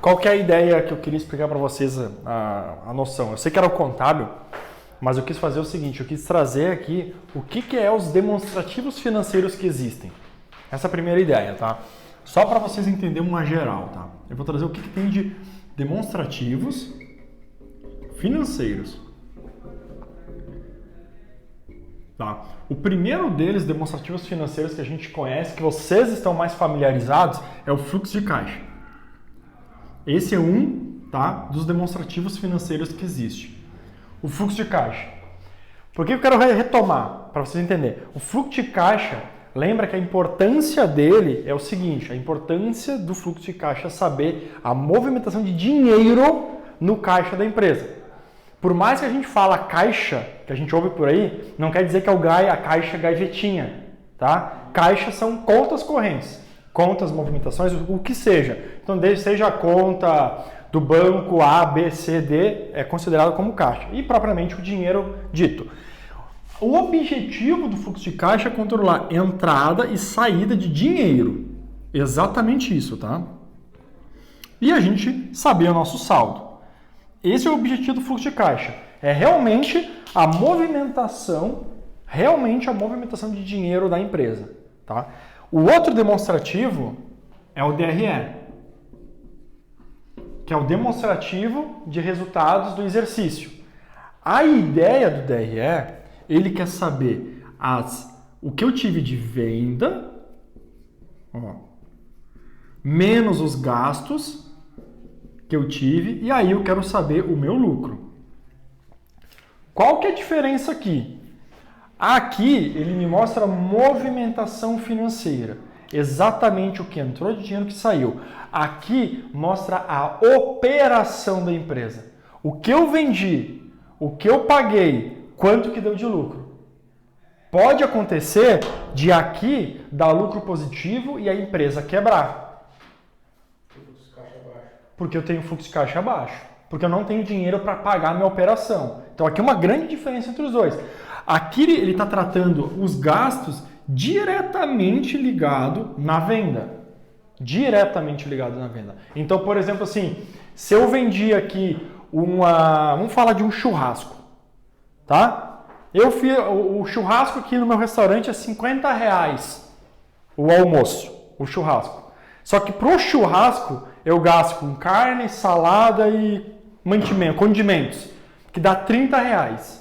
Qual que é a ideia que eu queria explicar para vocês, a noção? Eu sei que era o contábil, mas eu quis fazer o seguinte, eu quis trazer aqui o que é os demonstrativos financeiros que existem. Essa é a primeira ideia, tá? Só para vocês entenderem uma geral, tá? Eu vou trazer o que tem de demonstrativos financeiros. Tá? O primeiro deles, demonstrativos financeiros que a gente conhece, que vocês estão mais familiarizados, é o fluxo de caixa. Esse é um, tá, dos demonstrativos financeiros que existe. O fluxo de caixa. Por que eu quero retomar? Para vocês entenderem. O fluxo de caixa, lembra que a importância dele é o seguinte, a importância do fluxo de caixa é saber a movimentação de dinheiro no caixa da empresa. Por mais que a gente fala caixa, que a gente ouve por aí, não quer dizer que é a caixa gavetinha, tá? Caixa são contas correntes, contas, movimentações, o que seja. Então, seja a conta do banco A, B, C, D, é considerado como caixa. E, propriamente, o dinheiro dito. O objetivo do fluxo de caixa é controlar entrada e saída de dinheiro. Exatamente isso, tá? E a gente saber o nosso saldo. Esse é o objetivo do fluxo de caixa. É realmente a movimentação de dinheiro da empresa. Tá? O outro demonstrativo é o DRE, que é o demonstrativo de resultados do exercício. A ideia do DRE, ele quer saber o que eu tive de venda, menos os gastos que eu tive, e aí eu quero saber o meu lucro. Qual que é a diferença aqui? Aqui ele me mostra a movimentação financeira, exatamente o que entrou de dinheiro que saiu. Aqui mostra a operação da empresa. O que eu vendi, o que eu paguei, quanto que deu de lucro. Pode acontecer de aqui dar lucro positivo e a empresa quebrar. Porque eu tenho fluxo de caixa baixo. Porque eu não tenho dinheiro para pagar a minha operação. Então aqui é uma grande diferença entre os dois. Aqui ele está tratando os gastos diretamente ligado na venda. Diretamente ligado na venda. Então, por exemplo, assim, se eu vendi aqui vamos falar de um churrasco, tá? Eu fiz o churrasco aqui no meu restaurante é R$50 o almoço, o churrasco. Só que pro churrasco eu gasto com carne, salada e condimentos, que dá R$30,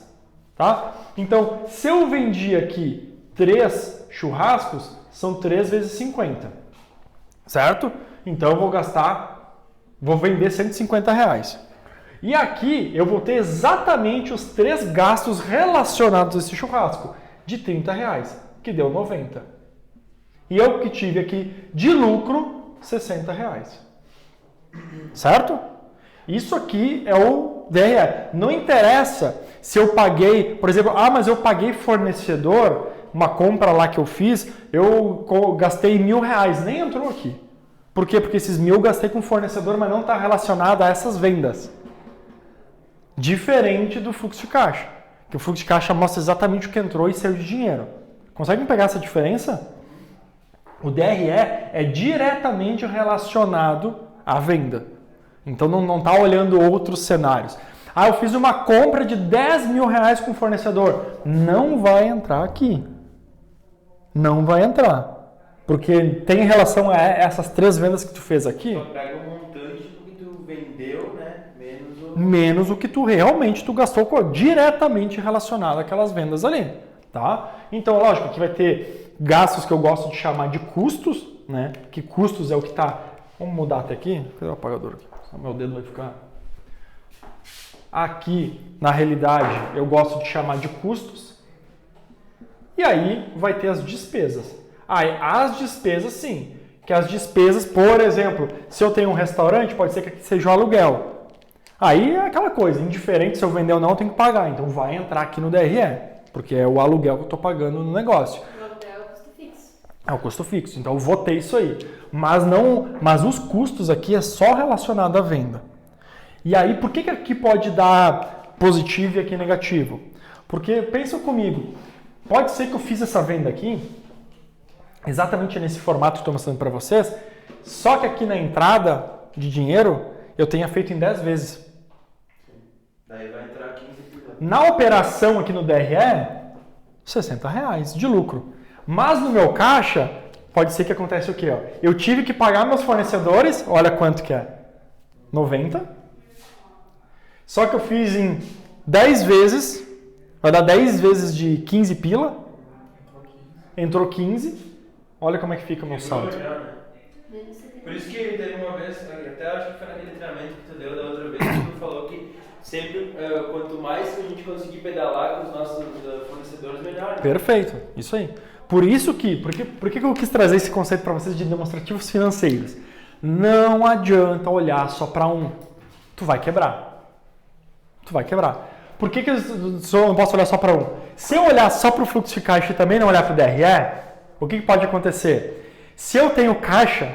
tá? Então, se eu vendi aqui 3 churrascos, são 3 vezes 50, certo? Então, eu vou vender R$150. E aqui, eu vou ter exatamente os 3 gastos relacionados a esse churrasco, de R$30, que deu 90. E eu que tive aqui de lucro, R$60. Certo? Isso aqui é o DRE. Não interessa se eu paguei, por exemplo, mas eu paguei fornecedor, uma compra lá que eu fiz, eu gastei R$1.000, nem entrou aqui. Por quê? Porque esses 1.000 eu gastei com fornecedor, mas não está relacionado a essas vendas. Diferente do fluxo de caixa, que o fluxo de caixa mostra exatamente o que entrou e saiu de dinheiro. Conseguem pegar essa diferença? O DRE é diretamente relacionado à venda. Então não está olhando outros cenários. Eu fiz uma compra de R$10.000 com o fornecedor. Não vai entrar aqui. Não vai entrar. Porque tem relação a essas 3 vendas que tu fez aqui. Só pega o montante do que tu vendeu, né? Menos o que tu realmente gastou diretamente relacionado àquelas vendas ali. Tá? Então, lógico, aqui vai ter gastos que eu gosto de chamar de custos, né? Que custos é o que está... Vamos mudar até aqui. Cadê o apagador aqui? Meu dedo vai ficar... Aqui, na realidade, eu gosto de chamar de custos. E aí vai ter as despesas. As despesas, sim. Que as despesas, por exemplo, se eu tenho um restaurante, pode ser que aqui seja o aluguel. Aí é aquela coisa, indiferente se eu vender ou não, eu tenho que pagar. Então vai entrar aqui no DRE, porque é o aluguel que eu estou pagando no negócio. O aluguel é o custo fixo. É o custo fixo, então eu vou ter isso aí. Mas os custos aqui é só relacionado à venda. E aí, por que aqui pode dar positivo e aqui negativo? Porque, pensa comigo, pode ser que eu fiz essa venda aqui, exatamente nesse formato que estou mostrando para vocês, só que aqui na entrada de dinheiro, eu tenha feito em 10 vezes. Daí vai entrar 15 pila. Na operação aqui no DRE, R$60 de lucro. Mas no meu caixa, pode ser que aconteça o quê? Ó? Eu tive que pagar meus fornecedores, olha quanto que é, 90. Só que eu fiz em 10 vezes, vai dar 10 vezes de 15 pila, entrou 15, olha como é que fica o meu saldo. Por isso que teve uma vez, até acho que foi naquele treinamento que tu deu da outra vez, que tu falou que sempre, quanto mais a gente conseguir pedalar com os nossos fornecedores, melhor. Né? Perfeito, isso aí. Por que eu quis trazer esse conceito para vocês de demonstrativos financeiros? Não adianta olhar só para um. Tu vai quebrar. Por que eu não posso olhar só para um? Se eu olhar só para o fluxo de caixa e também não olhar para o DRE, o que pode acontecer? Se eu tenho caixa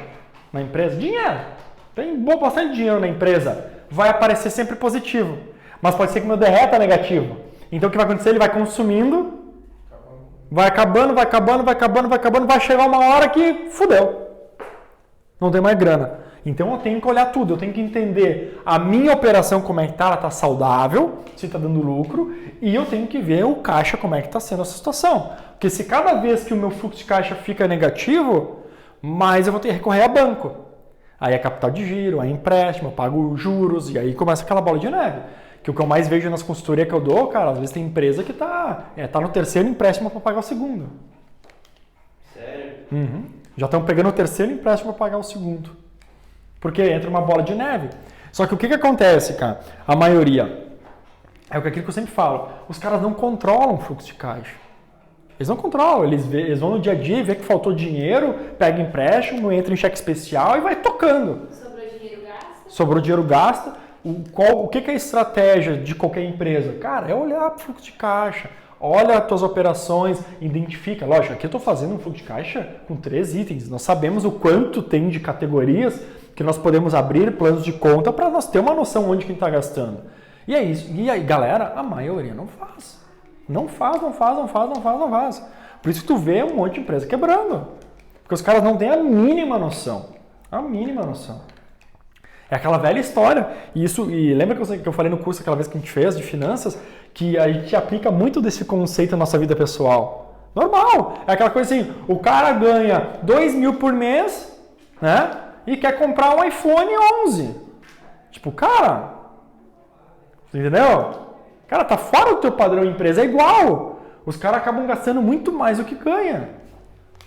na empresa, dinheiro, tem bastante dinheiro na empresa, vai aparecer sempre positivo. Mas pode ser que meu DRE está negativo. Então o que vai acontecer? Ele vai consumindo, vai acabando, vai chegar uma hora que fudeu. Não tem mais grana. Então eu tenho que olhar tudo, eu tenho que entender a minha operação como é que está, ela está saudável, se está dando lucro, e eu tenho que ver o caixa como é que está sendo essa situação. Porque se cada vez que o meu fluxo de caixa fica negativo, mais eu vou ter que recorrer a banco. Aí é capital de giro, é empréstimo, eu pago juros, e aí começa aquela bola de neve. Que o que eu mais vejo nas consultorias que eu dou, cara, às vezes tem empresa que tá no terceiro empréstimo para pagar o segundo. Sério? Uhum. Já estão pegando o terceiro empréstimo para pagar o segundo. Porque entra uma bola de neve. Só que o que acontece, cara? A maioria, é aquilo que eu sempre falo, os caras não controlam o fluxo de caixa. Eles não controlam, eles vão no dia a dia, vê que faltou dinheiro, pega empréstimo, entra em cheque especial e vai tocando. Sobrou dinheiro, gasta. O que é a estratégia de qualquer empresa? Cara, é olhar para o fluxo de caixa, olha as tuas operações, identifica. Lógico, aqui eu estou fazendo um fluxo de caixa com 3 itens. Nós sabemos o quanto tem de categorias que nós podemos abrir planos de conta para nós ter uma noção onde que está gastando. E é isso. E aí, galera, a maioria não faz. Não faz. Por isso que tu vê um monte de empresa quebrando. Porque os caras não têm a mínima noção. É aquela velha história. E lembra que eu falei no curso aquela vez que a gente fez de finanças, que a gente aplica muito desse conceito na nossa vida pessoal. Normal. É aquela coisa assim, o cara ganha 2.000 por mês, né? E quer comprar um iPhone 11. Tipo, cara, entendeu? Cara, tá fora do teu padrão empresa, é igual. Os caras acabam gastando muito mais do que ganha.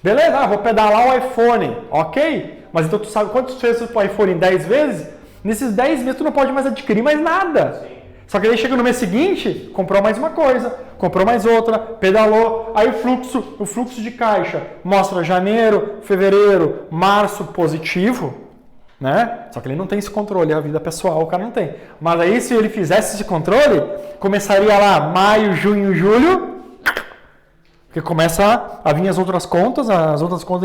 Beleza, vou pedalar o iPhone, ok? Mas então tu sabe quanto tu fez o iPhone em 10 vezes? Nesses 10 meses tu não pode mais adquirir mais nada. Sim. Só que aí chega no mês seguinte, comprou mais uma coisa, comprou mais outra, pedalou, aí o fluxo de caixa mostra janeiro, fevereiro, março positivo, né? Só que ele não tem esse controle, a vida pessoal o cara não tem. Mas aí se ele fizesse esse controle, começaria lá maio, junho, julho, porque começa a vir as outras contas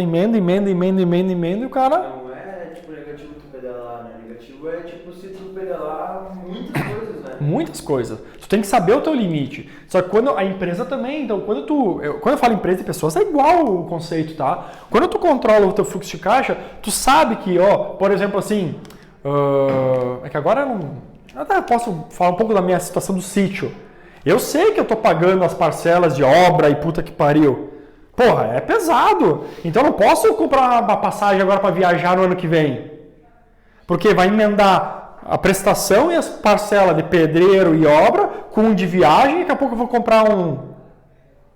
emenda, e o cara... Não é tipo negativo tu pedalar, né? Negativo é tipo se tu pedalar muitas coisas, né? Muitas coisas. Tu tem que saber o teu limite. Só que quando a empresa também, então quando eu falo empresa e pessoas, é igual o conceito, tá? Quando tu controla o teu fluxo de caixa, tu sabe que, por exemplo assim, é que agora eu até posso falar um pouco da minha situação do sítio. Eu sei que eu tô pagando as parcelas de obra e puta que pariu. Porra, é pesado. Então eu não posso comprar uma passagem agora para viajar no ano que vem. Porque vai emendar a prestação e as parcelas de pedreiro e obra com um de viagem e daqui a pouco eu vou comprar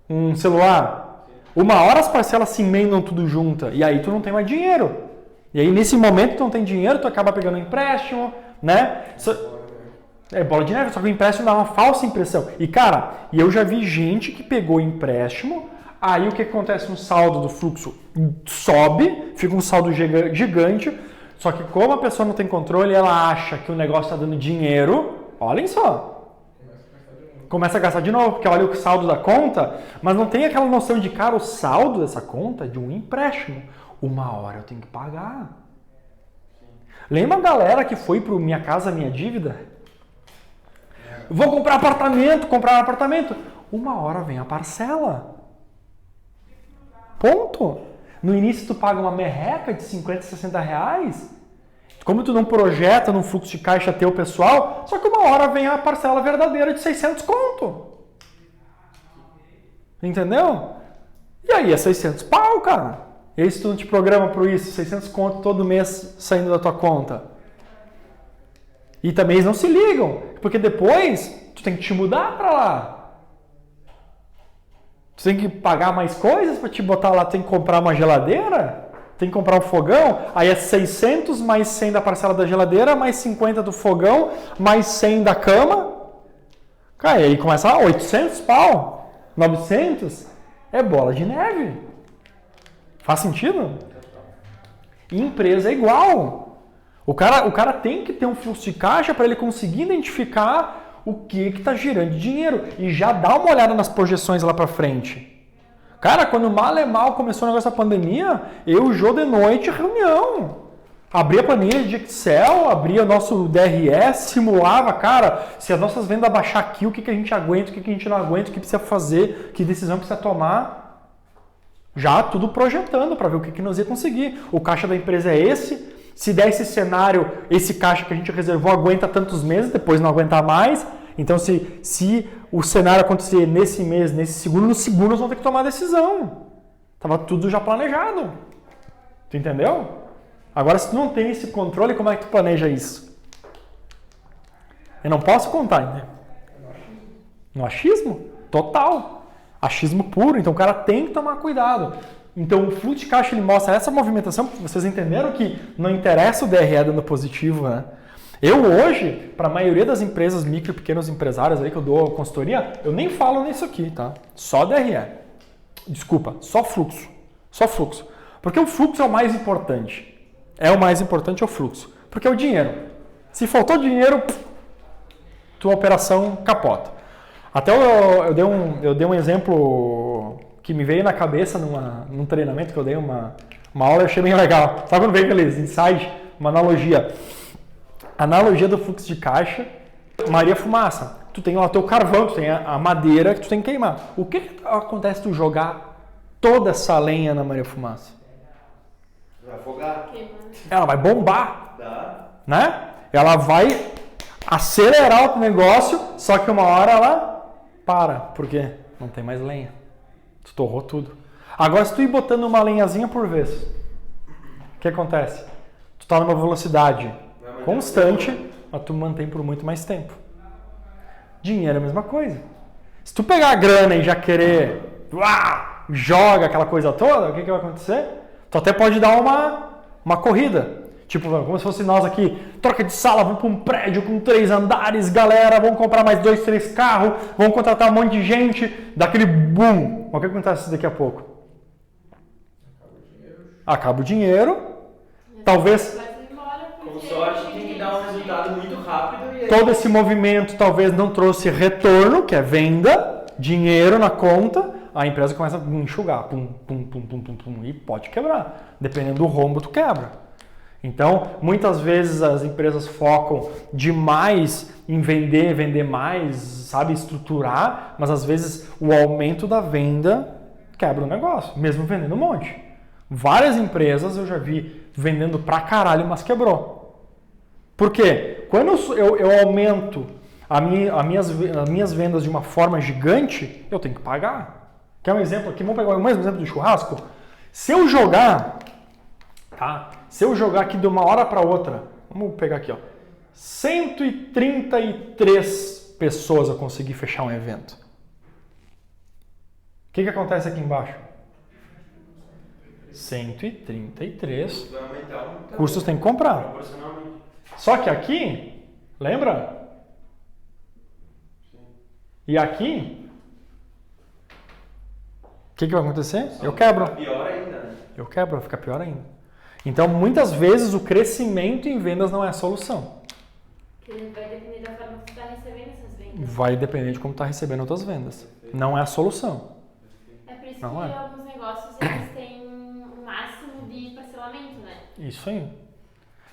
um celular. Uma hora as parcelas se emendam tudo junto e aí tu não tem mais dinheiro. E aí nesse momento tu não tem dinheiro, tu acaba pegando um empréstimo, né? É bola de neve, só que o empréstimo dá uma falsa impressão. E cara, eu já vi gente que pegou empréstimo, aí o que acontece no saldo do fluxo? Sobe, fica um saldo gigante, só que como a pessoa não tem controle, ela acha que o negócio está dando dinheiro, olhem só. Começa a gastar de novo, porque olha o saldo da conta, mas não tem aquela noção de, cara, o saldo dessa conta é de um empréstimo. Uma hora eu tenho que pagar. Lembra a galera que foi pro Minha Casa Minha Dívida? Vou comprar apartamento. Uma hora vem a parcela. Ponto. No início tu paga uma merreca de 50, 60 reais. Como tu não projeta no fluxo de caixa teu pessoal, só que uma hora vem a parcela verdadeira de 600 conto. Entendeu? E aí é 600 pau, cara. E aí se tu não te programa por isso, 600 conto todo mês saindo da tua conta. E também eles não se ligam, porque depois tu tem que te mudar pra lá. Tu tem que pagar mais coisas pra te botar lá, tu tem que comprar uma geladeira, tem que comprar um fogão, aí é 600 mais 100 da parcela da geladeira, mais 50 do fogão, mais 100 da cama. Cara, e aí começa lá, 800 pau, 900, é bola de neve. Faz sentido? E empresa é igual. O cara tem que ter um fluxo de caixa para ele conseguir identificar o que está girando de dinheiro e já dá uma olhada nas projeções lá para frente. Cara, quando mal é mal começou o negócio da pandemia, eu e o Jô de noite, reunião. Abria a planilha de Excel, abria o nosso DRS, simulava, cara, se as nossas vendas baixar aqui, o que a gente aguenta, o que a gente não aguenta, o que precisa fazer, que decisão precisa tomar. Já tudo projetando para ver o que nós ia conseguir. O caixa da empresa é esse. Se der esse cenário, esse caixa que a gente reservou aguenta tantos meses, depois não aguentar mais. Então, se o cenário acontecer nesse mês, nesse segundo, no segundo nós vamos ter que tomar decisão. Tava tudo já planejado. Tu entendeu? Agora, se tu não tem esse controle, como é que tu planeja isso? Eu não posso contar, né? No achismo? Total. Achismo puro. Então, o cara tem que tomar cuidado. Então, o fluxo de caixa ele mostra essa movimentação. Vocês entenderam que não interessa o DRE dando positivo, né? Eu hoje, para a maioria das empresas, micro e pequenos empresários aí que eu dou consultoria, eu nem falo nisso aqui, tá? Só DRE. Desculpa, só fluxo. Só fluxo. Porque o fluxo é o mais importante. O mais importante é o fluxo. Porque é o dinheiro. Se faltou dinheiro, tua operação capota. Até eu dei um exemplo que me veio na cabeça num treinamento que eu dei uma aula, eu achei bem legal. Sabe quando veio aqueles insights? Uma analogia. Analogia do fluxo de caixa, Maria Fumaça. Tu tem lá o teu carvão, tu tem a madeira que tu tem que queimar. O que acontece se tu jogar toda essa lenha na Maria Fumaça? Vai afogar. Ela vai bombar. Dá. Né? Ela vai acelerar o negócio, só que uma hora ela para. Por quê? Não tem mais lenha. Tu torrou tudo. Agora, se tu ir botando uma lenhazinha por vez, o que acontece? Tu tá numa velocidade constante, mas tu mantém por muito mais tempo. Dinheiro é a mesma coisa. Se tu pegar a grana e já querer, joga aquela coisa toda, o que vai acontecer? Tu até pode dar uma corrida. Tipo, como se fosse nós aqui, troca de sala, vamos para um prédio com 3 andares, galera, vamos comprar mais 2, 3 carros, vamos contratar um monte de gente, dá aquele boom. O que acontece daqui a pouco? Acaba o dinheiro. Talvez... Com sorte tem que dar um resultado muito rápido. E aí... Todo esse movimento talvez não trouxe retorno, que é venda, dinheiro na conta, a empresa começa a enxugar, pum, pum, pum, pum, pum, pum, e pode quebrar. Dependendo do rombo, tu quebra. Então, muitas vezes as empresas focam demais em vender mais, sabe, estruturar, mas às vezes o aumento da venda quebra o negócio, mesmo vendendo um monte. Várias empresas eu já vi vendendo pra caralho, mas quebrou. Por quê? Quando eu aumento as minhas vendas de uma forma gigante, eu tenho que pagar. Quer um exemplo aqui? Vamos pegar o mesmo exemplo do churrasco? Se eu jogar, tá? Se eu jogar aqui de uma hora para outra, vamos pegar aqui, ó, 133 pessoas eu consegui fechar um evento. O que acontece aqui embaixo? 133 custos tem que comprar. Só que aqui, lembra? E aqui, o que vai acontecer? Eu quebro. Pior ainda, né? Eu quebro, vai ficar pior ainda. Então, muitas vezes, o crescimento em vendas não é a solução. Vai depender da forma que você está recebendo essas vendas. Vai depender de como está recebendo outras vendas. Não é a solução. É por isso não que é. alguns negócios eles têm um máximo de parcelamento, né? Isso aí.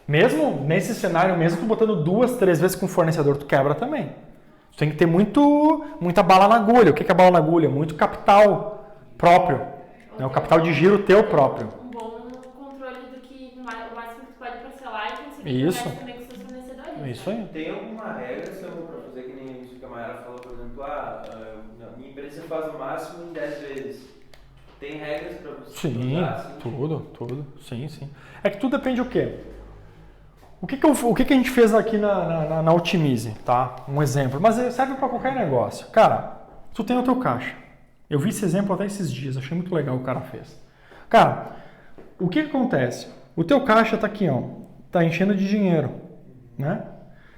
Mesmo nesse cenário, mesmo tu botando 2, 3 vezes com o fornecedor, tu quebra também. Tu tem que ter muita bala na agulha. O que é bala na agulha? Muito capital próprio. Né? O capital de giro teu próprio. Um bom controle do que o máximo que tu pode parcelar e conseguir Isso. Também com seus fornecedores. É isso aí. Tem alguma regra, se eu vou pra fazer que nem isso que a Mayara falou, por exemplo, minha empresa faz o máximo em 10 vezes. Tem regras pra você Sim, usar, assim? tudo. Sim. É que tudo depende do quê? O que a gente fez aqui na Otimize, tá? Um exemplo, mas serve para qualquer negócio. Cara, tu tem o teu caixa. Eu vi esse exemplo até esses dias, achei muito legal o cara fez. Cara, o que acontece? O teu caixa tá aqui, ó, tá enchendo de dinheiro, né?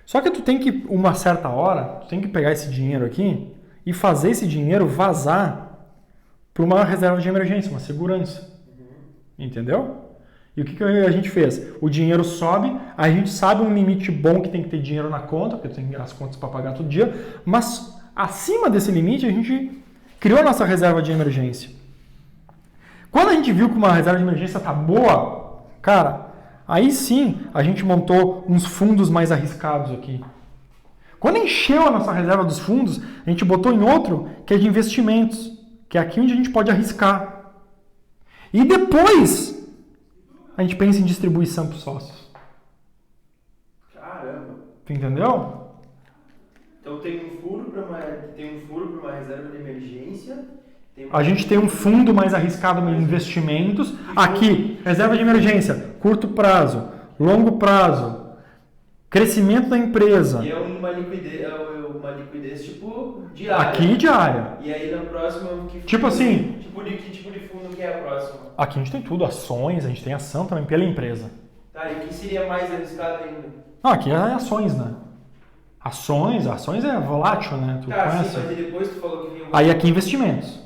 Só que tu tem que, uma certa hora, tu tem que pegar esse dinheiro aqui e fazer esse dinheiro vazar para uma reserva de emergência, uma segurança. Entendeu? E o que a gente fez? O dinheiro sobe, a gente sabe um limite bom que tem que ter dinheiro na conta, porque tem as contas para pagar todo dia, mas acima desse limite a gente criou a nossa reserva de emergência. Quando a gente viu que uma reserva de emergência tá boa, cara, aí sim a gente montou uns fundos mais arriscados aqui. Quando encheu a nossa reserva dos fundos, a gente botou em outro que é de investimentos, que é aqui onde a gente pode arriscar. E depois a gente pensa em distribuição para os sócios. Caramba! Tu entendeu? Então tem um furo para uma reserva de emergência. A gente tem um fundo mais arriscado em investimentos. Aqui, reserva de emergência, curto prazo, longo prazo, crescimento da empresa. E é uma liquidez tipo diária. Aqui diária. E aí na próxima Tipo assim. Que tipo de fundo que é a próxima? Aqui a gente tem tudo, ações, a gente tem ação também pela empresa. Tá, e o que seria mais arriscado ainda? Não, aqui é ações, né? Ações é volátil, né? Tu conhece? Sim, mas depois tu falou que vinha... Aí aqui investimentos.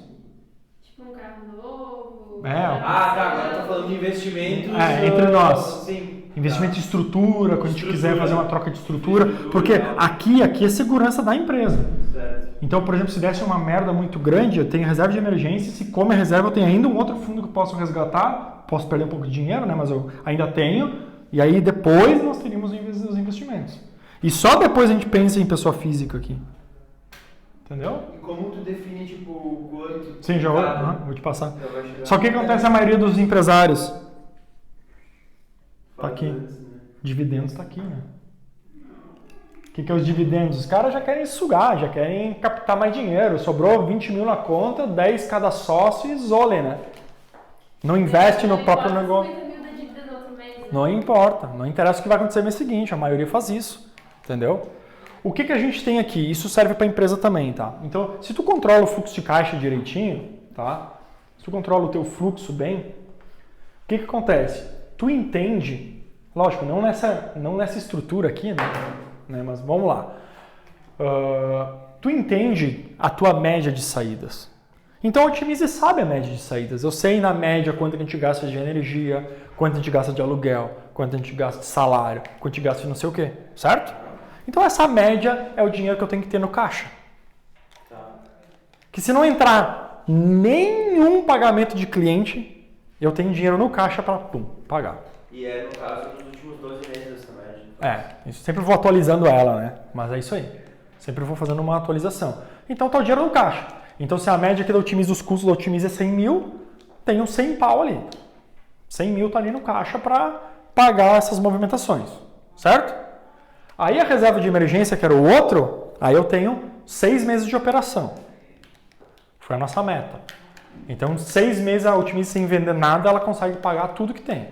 Tipo um carro novo. Agora eu tô falando de investimentos... Entre nós. Sim. Investimento em estrutura, quando a gente quiser fazer uma troca de estrutura. Porque aqui é segurança da empresa. Certo. Então, por exemplo, se desse uma merda muito grande, eu tenho reserva de emergência. Se come a reserva, eu tenho ainda um outro fundo que eu posso resgatar. Posso perder um pouco de dinheiro, né? Mas eu ainda tenho. E aí depois nós teríamos os investimentos. E só depois a gente pensa em pessoa física aqui. Entendeu? E como tu define, tipo, quanto... Sim, já vou te passar. Já vai chegar. Só que o que acontece a maioria dos empresários? Tá aqui. Dividendos tá aqui, né? O que é os dividendos? Os caras já querem sugar, já querem captar mais dinheiro. Sobrou 20 mil na conta, 10 cada sócio e zole, né? Não investe no próprio negócio. 50 mil da dívida do outro mês, né? Não importa, não interessa o que vai acontecer no mês seguinte, a maioria faz isso, entendeu? O que a gente tem aqui? Isso serve para a empresa também, tá? Então, se tu controla o fluxo de caixa direitinho, tá? Se tu controla o teu fluxo bem, o que acontece? Tu entende, lógico, não nessa estrutura aqui, né? Mas vamos lá. Tu entende a tua média de saídas. Então, a Otimize sabe a média de saídas. Eu sei, na média, quanto a gente gasta de energia, quanto a gente gasta de aluguel, quanto a gente gasta de salário, quanto a gente gasta de não sei o quê, certo? Então, essa média é o dinheiro que eu tenho que ter no caixa. Que se não entrar nenhum pagamento de cliente, eu tenho dinheiro no caixa para pagar. E é, no caso, nos últimos 12 meses essa média. Isso sempre vou atualizando ela, né? Mas é isso aí. Sempre vou fazendo uma atualização. Então, tá o dinheiro no caixa. Então, se a média aqui da Otimize, os custos da Otimize é 100 mil, tem uns 100 pau ali. 100 mil tá ali no caixa para pagar essas movimentações, certo? Aí a reserva de emergência, que era o outro, aí eu tenho 6 meses de operação. Foi a nossa meta. Então, 6 meses a Otimize sem vender nada, ela consegue pagar tudo que tem.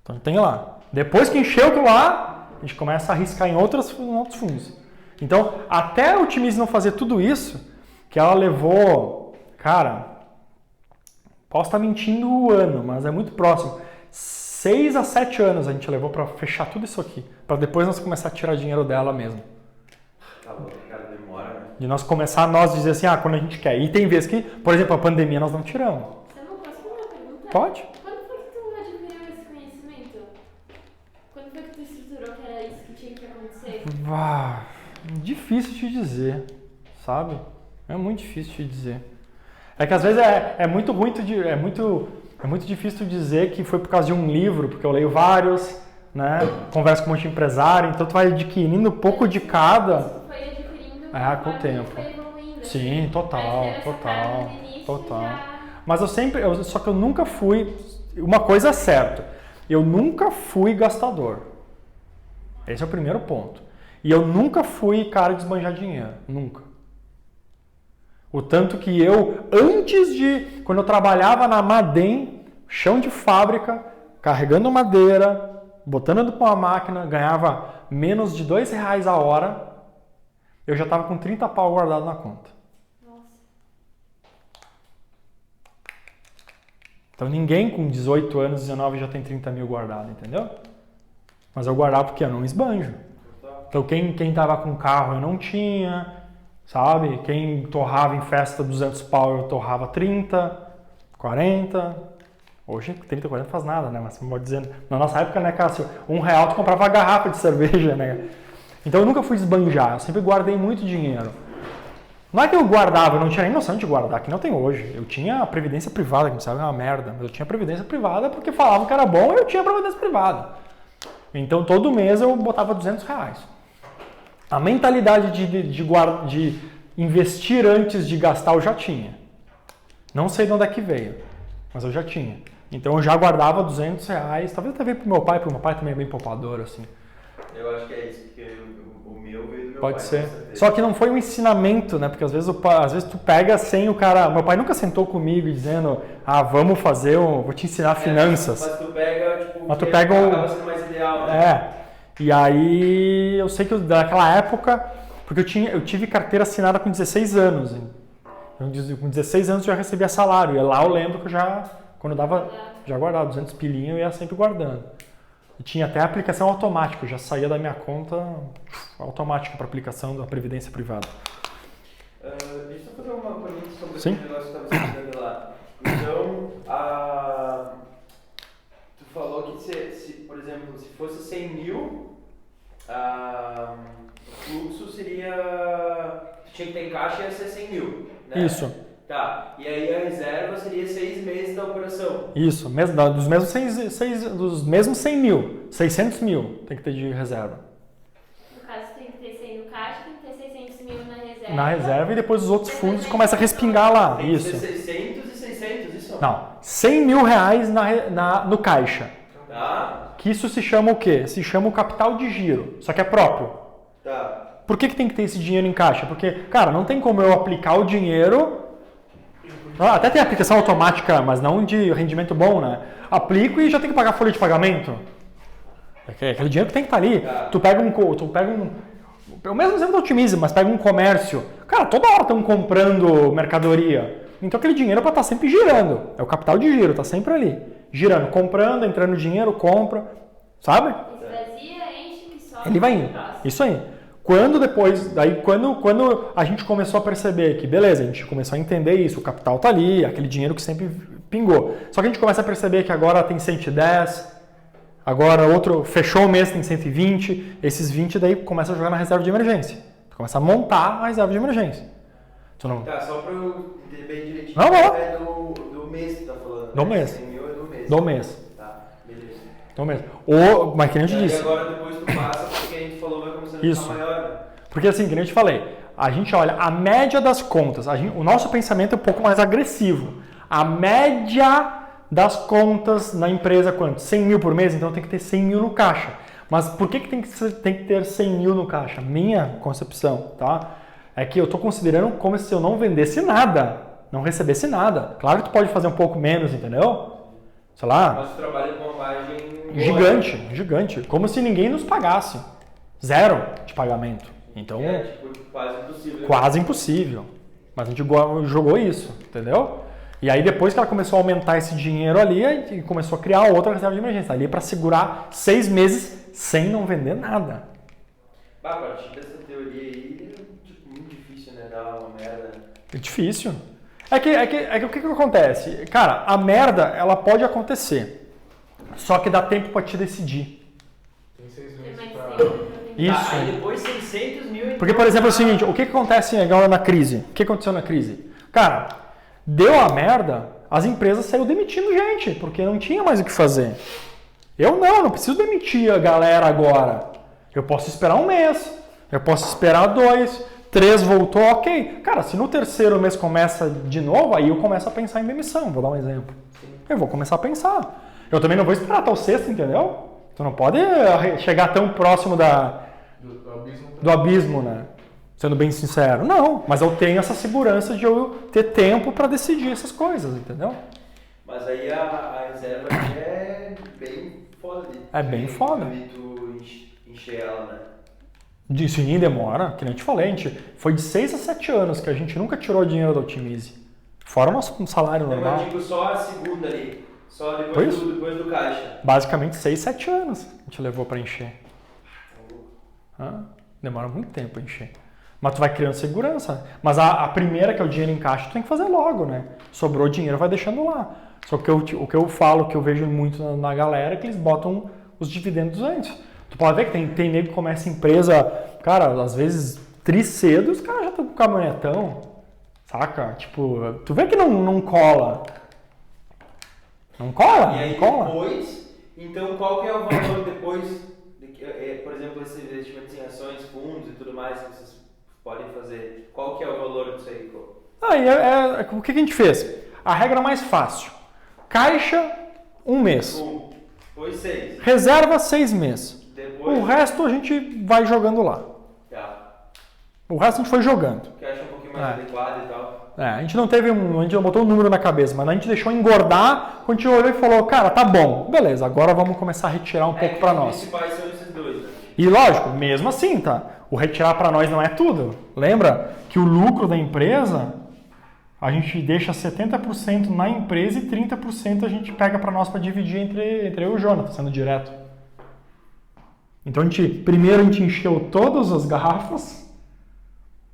Então, tem lá. Depois que encheu aquilo lá, a gente começa a arriscar em outros fundos. Então, até a Otimize não fazer tudo isso, que ela levou, cara, posso estar mentindo o ano, mas é muito próximo. 6 a 7 anos a gente levou para fechar tudo isso aqui, para depois nós começar a tirar dinheiro dela mesmo. Tá bom, cara, demora, né? De nós começar a dizer assim, quando a gente quer. E tem vezes que, por exemplo, a pandemia nós não tiramos. Você não posso fazer uma pergunta? Pode? Quando foi que tu adquiriu esse conhecimento? Quando foi que tu estruturou que era isso que tinha que acontecer? Difícil te dizer, sabe? É muito difícil te dizer. É que às vezes é muito difícil dizer que foi por causa de um livro, porque eu leio vários, né? Converso com um monte de empresário, então tu vai adquirindo um pouco de cada. Isso foi adquirindo Com o tempo. foi evoluindo. Sim, total. Mas Mas só que eu nunca fui. Uma coisa é certa. Eu nunca fui gastador. Esse é o primeiro ponto. E eu nunca fui cara de esbanjar dinheiro. Nunca. O tanto que eu, quando eu trabalhava na Madem, chão de fábrica, carregando madeira, botando para uma máquina, ganhava menos de R$2 a hora, eu já estava com 30 pau guardado na conta. Nossa. Então ninguém com 18 anos, 19 já tem 30 mil guardado, entendeu? Mas eu guardava porque eu não esbanjo. Então quem tava com carro eu não tinha, sabe? Quem torrava em festa 200 pau eu torrava 30, 40. Hoje 30, 40 não faz nada, né? Mas pode dizer, na nossa época, né, Cássio? R$1 tu comprava garrafa de cerveja, né? Então eu nunca fui esbanjar, eu sempre guardei muito dinheiro. Não é que eu guardava, eu não tinha nem noção de guardar, que não tem hoje. Eu tinha a previdência privada, que me sabe é uma merda, mas eu tinha previdência privada porque falavam que era bom e eu tinha previdência privada. Então todo mês eu botava R$200. A mentalidade de investir antes de gastar eu já tinha. Não sei de onde é que veio, mas eu já tinha. Então eu já guardava R$200, talvez até veio pro meu pai, porque o meu pai também é bem poupador, assim. Eu acho que é isso, porque o meu veio do meu pai. Pode ser. Só que não foi um ensinamento, né? Porque às vezes tu pega sem o cara... Meu pai nunca sentou comigo dizendo, vamos fazer, vou te ensinar finanças. Mas tu pega, tipo, mas tu pega acaba sendo mais ideal, né? E aí eu sei que daquela época, porque eu tive carteira assinada com 16 anos. Então, com 16 anos eu já recebia salário. E lá eu lembro que eu quando eu dava, já guardava 200 pilinhas, eu ia sempre guardando. E tinha até a aplicação automática, eu já saía da minha conta automática para aplicação da previdência privada. Deixa eu fazer uma pergunta sobre Sim? esse negócio que você estava explicando lá. Então, tu falou que por exemplo, se fosse 100 mil, o fluxo seria... Tu tinha que ter em caixa e ia ser 100 mil, né? Isso. Tá, e aí a reserva seria 6 meses da operação. Isso, dos mesmos 100 mil, 600 mil tem que ter de reserva. No caso, tem que ter 100 no caixa, tem que ter 600 mil na reserva. Na reserva e depois os outros fundos começam a respingar lá. Tem que Isso. ser 600 e 600, isso? Não, 100 mil reais no caixa. Tá. Que isso se chama o quê? Se chama o capital de giro, só que é próprio. Tá. Por que tem que ter esse dinheiro em caixa? Porque, cara, não tem como eu aplicar o dinheiro... Até tem aplicação automática, mas não de rendimento bom, né? Aplico e já tem que pagar folha de pagamento. É aquele dinheiro que tem que estar ali. Tu pega o mesmo exemplo do Otimize, mas pega um comércio. Cara, toda hora estão comprando mercadoria. Então aquele dinheiro é para estar sempre girando. É o capital de giro, tá sempre ali. Girando, comprando, entrando dinheiro, compra. Sabe? Esvazia, enche, que sobe. Ele vai indo. Isso aí. Quando a gente começou a perceber que, beleza, a gente começou a entender isso, o capital tá ali, aquele dinheiro que sempre pingou. Só que a gente começa a perceber que agora tem 110, agora outro fechou o mês tem 120, esses 20 daí começa a jogar na reserva de emergência. Começa a montar a reserva de emergência. Tá, só para eu entender bem direitinho. Não. É do mês que tu tá falando. Do né? mês. 100 mil é do mês. Do mês. Tá, beleza. Do mês. Mas que nem eu te E disse. agora depois tu passa, porque a gente falou vai começando a ficar maior. Né? Porque assim, que nem eu te falei, a gente olha a média das contas, o nosso pensamento é um pouco mais agressivo. A média das contas na empresa, quanto? 100 mil por mês, então tem que ter 100 mil no caixa. Mas por que tem que ter 100 mil no caixa? Minha concepção, tá? É que eu estou considerando como se eu não vendesse nada, não recebesse nada. Claro que tu pode fazer um pouco menos, entendeu? Sei lá. Mas tu trabalha com uma margem gigante. Como se ninguém nos pagasse. Zero de pagamento. Então, quase impossível. Quase impossível. Mas a gente jogou isso, entendeu? E aí depois que ela começou a aumentar esse dinheiro ali, a gente começou a criar outra reserva de emergência. Ali para segurar 6 meses sem não vender nada. A partir dessa teoria aí, é muito difícil, né? Dar uma merda. É difícil. É que o que acontece? Cara, a merda, ela pode acontecer. Só que dá tempo para te decidir. Tem 6 Tem meses mais pra... tempo. Isso. Aí depois 600 mil... Porque, por exemplo, é o seguinte, o que acontece agora na crise? O que aconteceu na crise? Cara, deu a merda, as empresas saíram demitindo gente, porque não tinha mais o que fazer. Eu não preciso demitir a galera agora. Eu posso esperar um mês, eu posso esperar 2, 3 voltou, ok. Cara, se no terceiro mês começa de novo, aí eu começo a pensar em demissão, vou dar um exemplo. Eu vou começar a pensar. Eu também não vou esperar até o sexto, entendeu? Tu não pode chegar tão próximo do abismo, né? Sendo bem sincero. Não, mas eu tenho essa segurança de eu ter tempo para decidir essas coisas, entendeu? Mas aí a reserva aqui é bem foda. É bem foda. Tu encher ela, né? Sim, demora. Que nem eu te falei, foi de 6 a 7 anos que a gente nunca tirou dinheiro da Otimize. Fora o nosso salário normal. Eu digo só a segunda ali. Só depois do caixa. Basicamente 6, 7 anos a gente levou para encher. Demora muito tempo para encher. Mas tu vai criando segurança. Mas a primeira, que é o dinheiro em caixa, tu tem que fazer logo, né? Sobrou dinheiro, vai deixando lá. Só que o que eu falo, que eu vejo muito na galera, é que eles botam os dividendos antes. Tu pode ver que tem nego que começa a empresa, cara, às vezes cedo, os caras já estão com caminhonetão, saca? Tipo, tu vê que não cola. Não cola? E aí depois, então qual que é o valor depois, por exemplo, esses investimentos em ações, fundos e tudo mais que vocês podem fazer? Qual que é o valor disso aí? O que a gente fez? A regra mais fácil. Caixa, 1 mês. Depois 6. Reserva, 6 meses. Depois... O resto a gente vai jogando lá. Tá. O resto a gente foi jogando. Que acha um pouquinho mais adequado e tal. A gente não botou um número na cabeça, mas a gente deixou engordar, quando a gente olhou e falou, cara, tá bom, beleza, agora vamos começar a retirar um pouco para nós. Os principais são esses dois, né? E lógico, mesmo assim, tá? O retirar para nós não é tudo. Lembra que o lucro da empresa, a gente deixa 70% na empresa e 30% a gente pega para nós para dividir entre eu e o Jonathan, sendo direto. Então primeiro a gente encheu todas as garrafas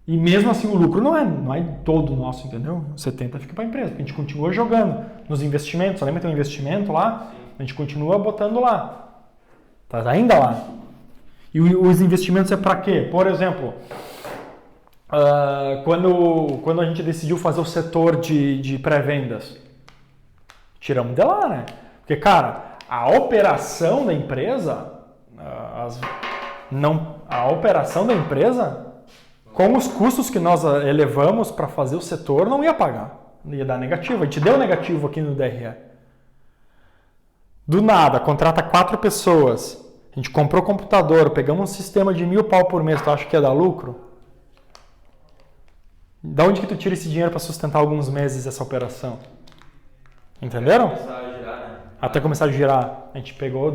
e mesmo assim o lucro não é todo nosso, entendeu? 70% fica para a empresa, porque a gente continua jogando nos investimentos. Lembra que tem um investimento lá? Sim. A gente continua botando lá. Tá ainda lá. E os investimentos é para quê? Por exemplo, quando a gente decidiu fazer o setor de pré-vendas, tiramos de lá, né? Porque, cara, a operação da empresa, com os custos que nós elevamos para fazer o setor, não ia pagar. Ia dar negativo. A gente deu negativo aqui no DRE. Do nada, contrata 4 pessoas. A gente comprou computador, pegamos um sistema de 1.000 pau por mês. Tu acha que ia dar lucro? Da onde que tu tira esse dinheiro para sustentar alguns meses essa operação? Entenderam? Até começar a girar. A gente pegou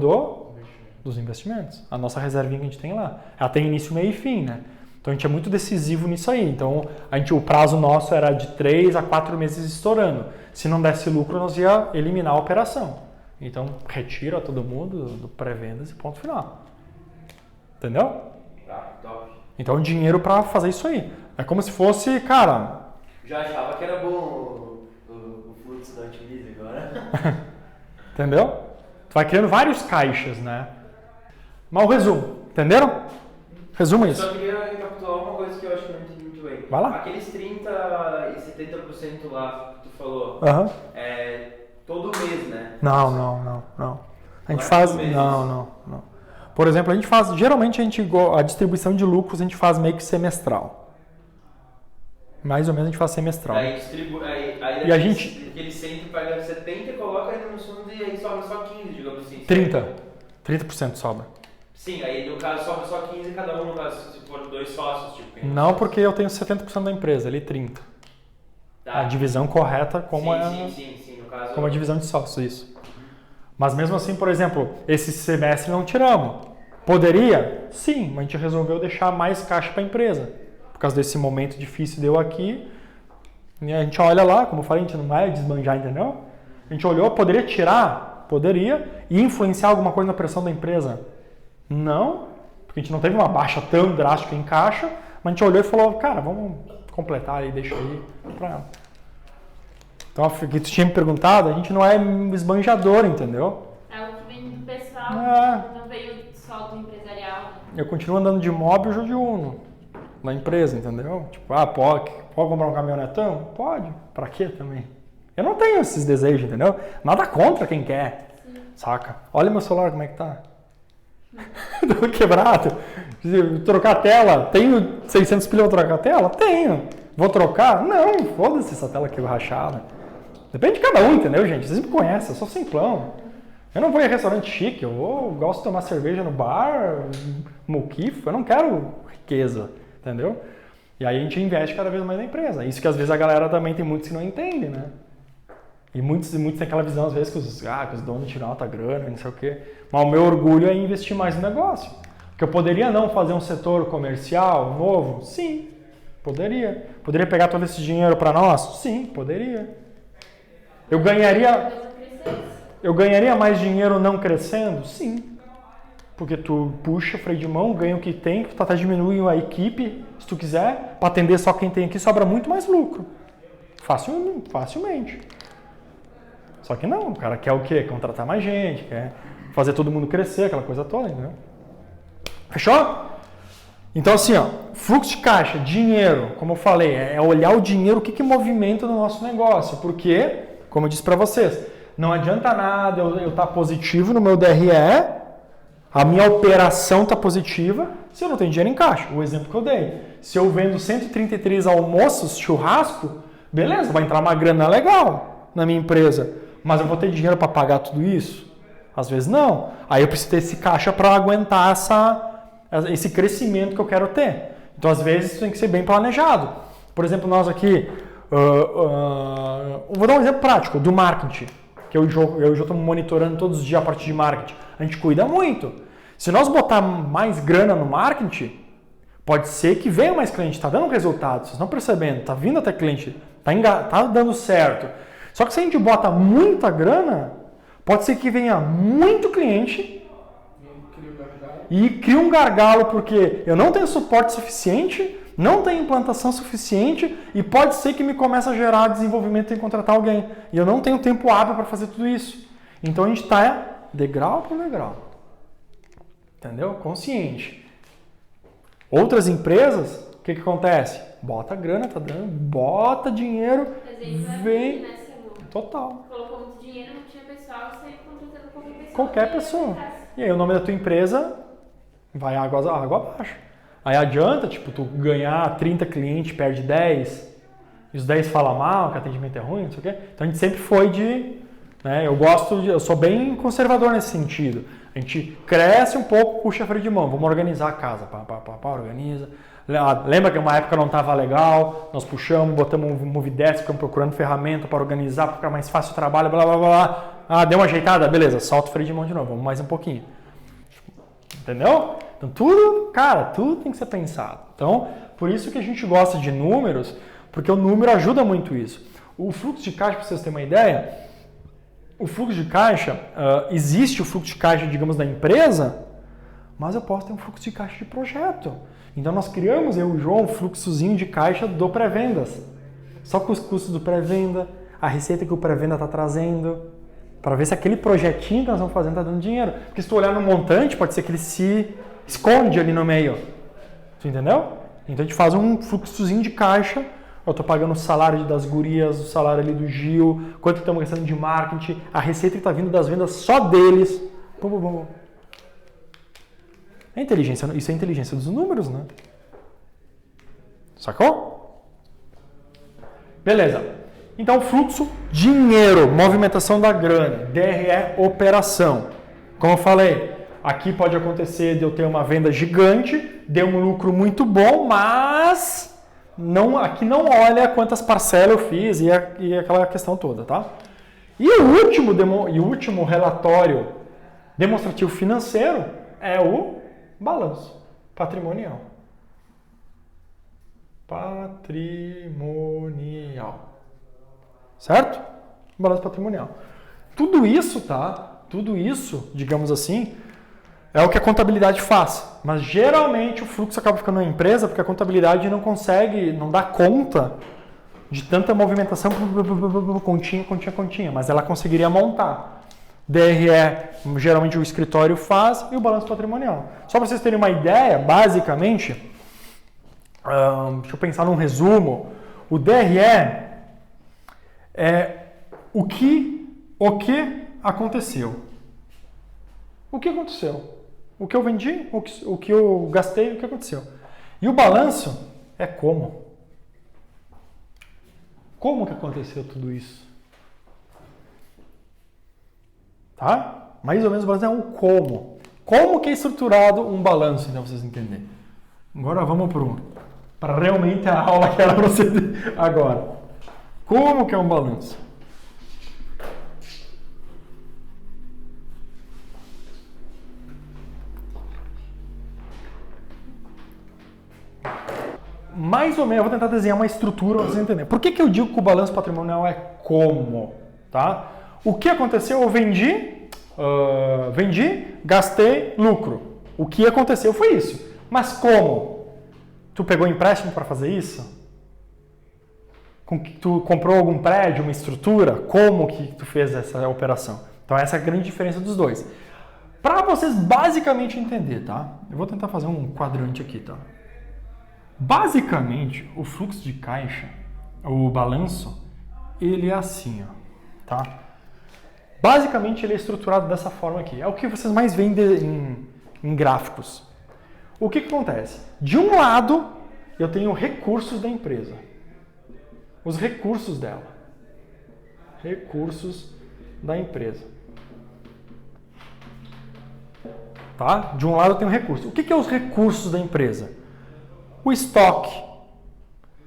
dos investimentos. A nossa reservinha que a gente tem lá. Ela tem início, meio e fim, né? Então a gente é muito decisivo nisso aí. Então o prazo nosso era de 3 a 4 meses estourando. Se não desse lucro, nós ia eliminar a operação. Então retira todo mundo do pré-vendas e ponto final. Entendeu? Tá, top. Então dinheiro para fazer isso aí. É como se fosse, cara... Já achava que era bom o fluxo da Otimize agora. Entendeu? Tu vai criando vários caixas, né? Mas o resumo, entenderam? Resumo isso. Eu só queria recapitular uma coisa que eu acho que eu não entendi muito bem. Vai lá. Aqueles 30% e 70% lá que tu falou, é todo mês, né? Não. A gente faz... Não. Por exemplo, geralmente a distribuição de lucros a gente faz meio que semestral. Mais ou menos a gente faz semestral. Aí e a gente... Ele sempre paga 70 e coloca aí no fundo e aí sobra só 15, digamos assim. 30% sobra. Sim, aí no caso sobra só 15 cada um, no caso, se for 2 sócios. Tipo, não, porque eu tenho 70% da empresa, ali 30%. Tá. A divisão correta como sim, no caso... Como a divisão de sócios, isso. Mas mesmo assim, por exemplo, esse semestre não tiramos. Poderia? Sim, mas a gente resolveu deixar mais caixa para a empresa. Por causa desse momento difícil deu aqui. E a gente olha lá, como eu falei, a gente não vai desbanjar, entendeu? A gente olhou, poderia tirar? Poderia. E influenciar alguma coisa na pressão da empresa? Não, porque a gente não teve uma baixa tão drástica em caixa, mas a gente olhou e falou, cara, vamos completar aí, deixa aí. Então, o que tu tinha me perguntado, a gente não é esbanjador, entendeu? É o que vem do pessoal, não veio só do empresarial. Né? Eu continuo andando de móvel ou de Uno na empresa, entendeu? Tipo, pode comprar um caminhonetão? Pode. Pra quê também? Eu não tenho esses desejos, entendeu? Nada contra quem quer, saca? Olha meu celular, como é que tá. Tô quebrado. Trocar a tela. Tenho 600 pila pra trocar a tela? Tenho. Vou trocar? Não, foda-se essa tela aqui rachada. Depende de cada um, entendeu, gente? Vocês me conhecem, eu sou simplão. Eu não vou em restaurante chique, eu gosto de tomar cerveja no bar, moquifo, eu não quero riqueza, entendeu? E aí a gente investe cada vez mais na empresa. Isso que às vezes a galera também tem muitos que não entendem, né? E muitos têm aquela visão, às vezes, que os donos tiram alta grana, não sei o quê. Mas o meu orgulho é investir mais no negócio. Porque eu poderia não fazer um setor comercial novo? Sim, poderia. Poderia pegar todo esse dinheiro para nós? Sim, poderia. Eu ganharia mais dinheiro não crescendo? Sim. Porque tu puxa freio de mão, ganha o que tem, tu até diminui a equipe, se tu quiser, para atender só quem tem aqui, sobra muito mais lucro. Facilmente. Só que não, o cara quer o quê? Contratar mais gente, quer fazer todo mundo crescer, aquela coisa toda, entendeu? Fechou? Então assim, ó, fluxo de caixa, dinheiro, como eu falei, é olhar o dinheiro, o que movimenta no nosso negócio. Porque, como eu disse para vocês, não adianta nada eu estar positivo no meu DRE, a minha operação está positiva, se eu não tenho dinheiro em caixa. O exemplo que eu dei. Se eu vendo 133 almoços, churrasco, beleza, vai entrar uma grana legal na minha empresa. Mas eu vou ter dinheiro para pagar tudo isso? Às vezes não. Aí eu preciso ter esse caixa para aguentar esse crescimento que eu quero ter. Então, às vezes, isso tem que ser bem planejado. Por exemplo, nós aqui, vou dar um exemplo prático do marketing, que eu já estou monitorando todos os dias a parte de marketing. A gente cuida muito. Se nós botar mais grana no marketing, pode ser que venha mais cliente, está dando resultado, vocês estão percebendo, está vindo até cliente, está dando certo. Só que se a gente bota muita grana, pode ser que venha muito cliente e crie um gargalo porque eu não tenho suporte suficiente, não tenho implantação suficiente e pode ser que me comece a gerar desenvolvimento em contratar alguém. E eu não tenho tempo hábil para fazer tudo isso. Então a gente está degrau por degrau. Entendeu? Consciente. Outras empresas, o que acontece? Bota grana, tá dando, bota dinheiro, vem. Total. Colocou muito dinheiro, não tinha pessoal, você contratando qualquer pessoa. Qualquer pessoa. E aí o nome da tua empresa vai água abaixo. Aí adianta, tipo, tu ganhar 30 clientes, perde 10, e os 10 falam mal, que o atendimento é ruim, não sei o quê. Então a gente sempre foi né, eu sou bem conservador nesse sentido. A gente cresce um pouco, puxa freio de mão, vamos organizar a casa, organiza. Lembra que uma época não estava legal, nós puxamos, botamos um Movidesk, ficamos procurando ferramenta para organizar, para ficar mais fácil o trabalho, blá blá blá. Ah, deu uma ajeitada? Beleza, solta o freio de mão de novo, vamos mais um pouquinho. Entendeu? Então tudo tem que ser pensado. Então, por isso que a gente gosta de números, porque o número ajuda muito isso. O fluxo de caixa, para vocês terem uma ideia, o fluxo de caixa, existe o fluxo de caixa, digamos, da empresa, mas eu posso ter um fluxo de caixa de projeto. Então nós criamos, eu e o João, um fluxozinho de caixa do pré-vendas. Só com os custos do pré-venda, a receita que o pré-venda está trazendo, para ver se aquele projetinho que nós vamos fazendo está dando dinheiro. Porque se tu olhar no montante, pode ser que ele se esconde ali no meio. Tu entendeu? Então a gente faz um fluxozinho de caixa. Eu estou pagando o salário das gurias, o salário ali do Gil, quanto que estamos gastando de marketing, a receita que está vindo das vendas só deles. É inteligência, isso é inteligência dos números, né? Sacou? Beleza. Então, fluxo, dinheiro, movimentação da grana, DRE, operação. Como eu falei, aqui pode acontecer de eu ter uma venda gigante, dê um lucro muito bom, mas aqui não olha quantas parcelas eu fiz e aquela questão toda, tá? E o último relatório demonstrativo financeiro é o balanço patrimonial. Certo? Balanço patrimonial. Tudo isso, digamos assim, é o que a contabilidade faz. Mas geralmente o fluxo acaba ficando na empresa porque a contabilidade não dá conta de tanta movimentação, continha, mas ela conseguiria montar. DRE, geralmente o escritório faz, e o balanço patrimonial. Só para vocês terem uma ideia, basicamente, deixa eu pensar num resumo, o DRE é o que aconteceu. O que aconteceu? O que eu vendi, o que eu gastei, o que aconteceu. E o balanço é como. Como que aconteceu tudo isso? Tá? Mais ou menos o balanço é um como. Como que é estruturado um balanço, então, vocês entenderem. Agora vamos para realmente a aula que era para você agora. Como que é um balanço? Mais ou menos, eu vou tentar desenhar uma estrutura para vocês entenderem. Por que eu digo que o balanço patrimonial é como? Tá? O que aconteceu? Eu vendi, gastei, lucro. O que aconteceu foi isso. Mas como? Tu pegou empréstimo para fazer isso? Tu comprou algum prédio, uma estrutura? Como que tu fez essa operação? Então essa é a grande diferença dos dois. Para vocês basicamente entender, tá? Eu vou tentar fazer um quadrante aqui, tá? Basicamente, o fluxo de caixa, o balanço, ele é assim, ó, tá? Basicamente, ele é estruturado dessa forma aqui. É o que vocês mais veem em gráficos. O que acontece? De um lado, eu tenho recursos da empresa. Os recursos dela. Recursos da empresa. Tá? De um lado eu tenho recursos. O que é os recursos da empresa? O estoque,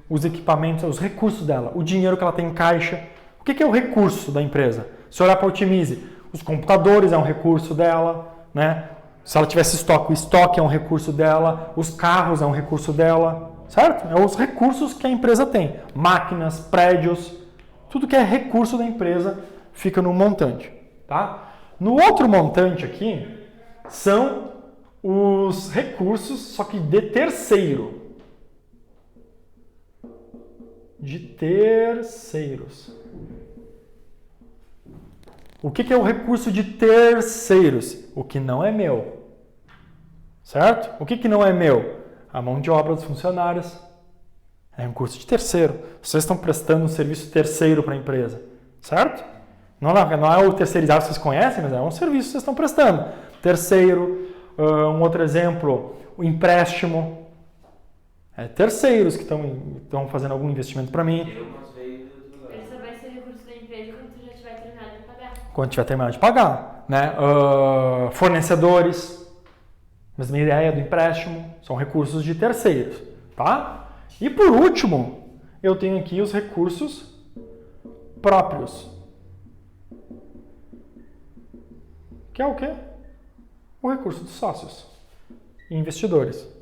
os equipamentos, os recursos dela, o dinheiro que ela tem em caixa. O que é o recurso da empresa? Se olhar para a Otimize, os computadores é um recurso dela, né? Se ela tivesse estoque, o estoque é um recurso dela, os carros é um recurso dela, certo? É os recursos que a empresa tem. Máquinas, prédios, tudo que é recurso da empresa fica no montante, tá? No outro montante aqui são os recursos, só que de terceiro. De terceiros. O que é o recurso de terceiros? O que não é meu. Certo? O que não é meu? A mão de obra dos funcionários. É um recurso de terceiro. Vocês estão prestando um serviço terceiro para a empresa. Certo? Não é o terceirizado que vocês conhecem, mas é um serviço que vocês estão prestando. Terceiro, um outro exemplo, o empréstimo. É terceiros que estão fazendo algum investimento para mim. Ele só vai ser recurso da empresa quando tu já tiver terminado de pagar. Quando tiver terminado de pagar, né? Fornecedores, mesma ideia do empréstimo, são recursos de terceiros, tá? E por último, eu tenho aqui os recursos próprios. Que é o quê? O recurso dos sócios e investidores.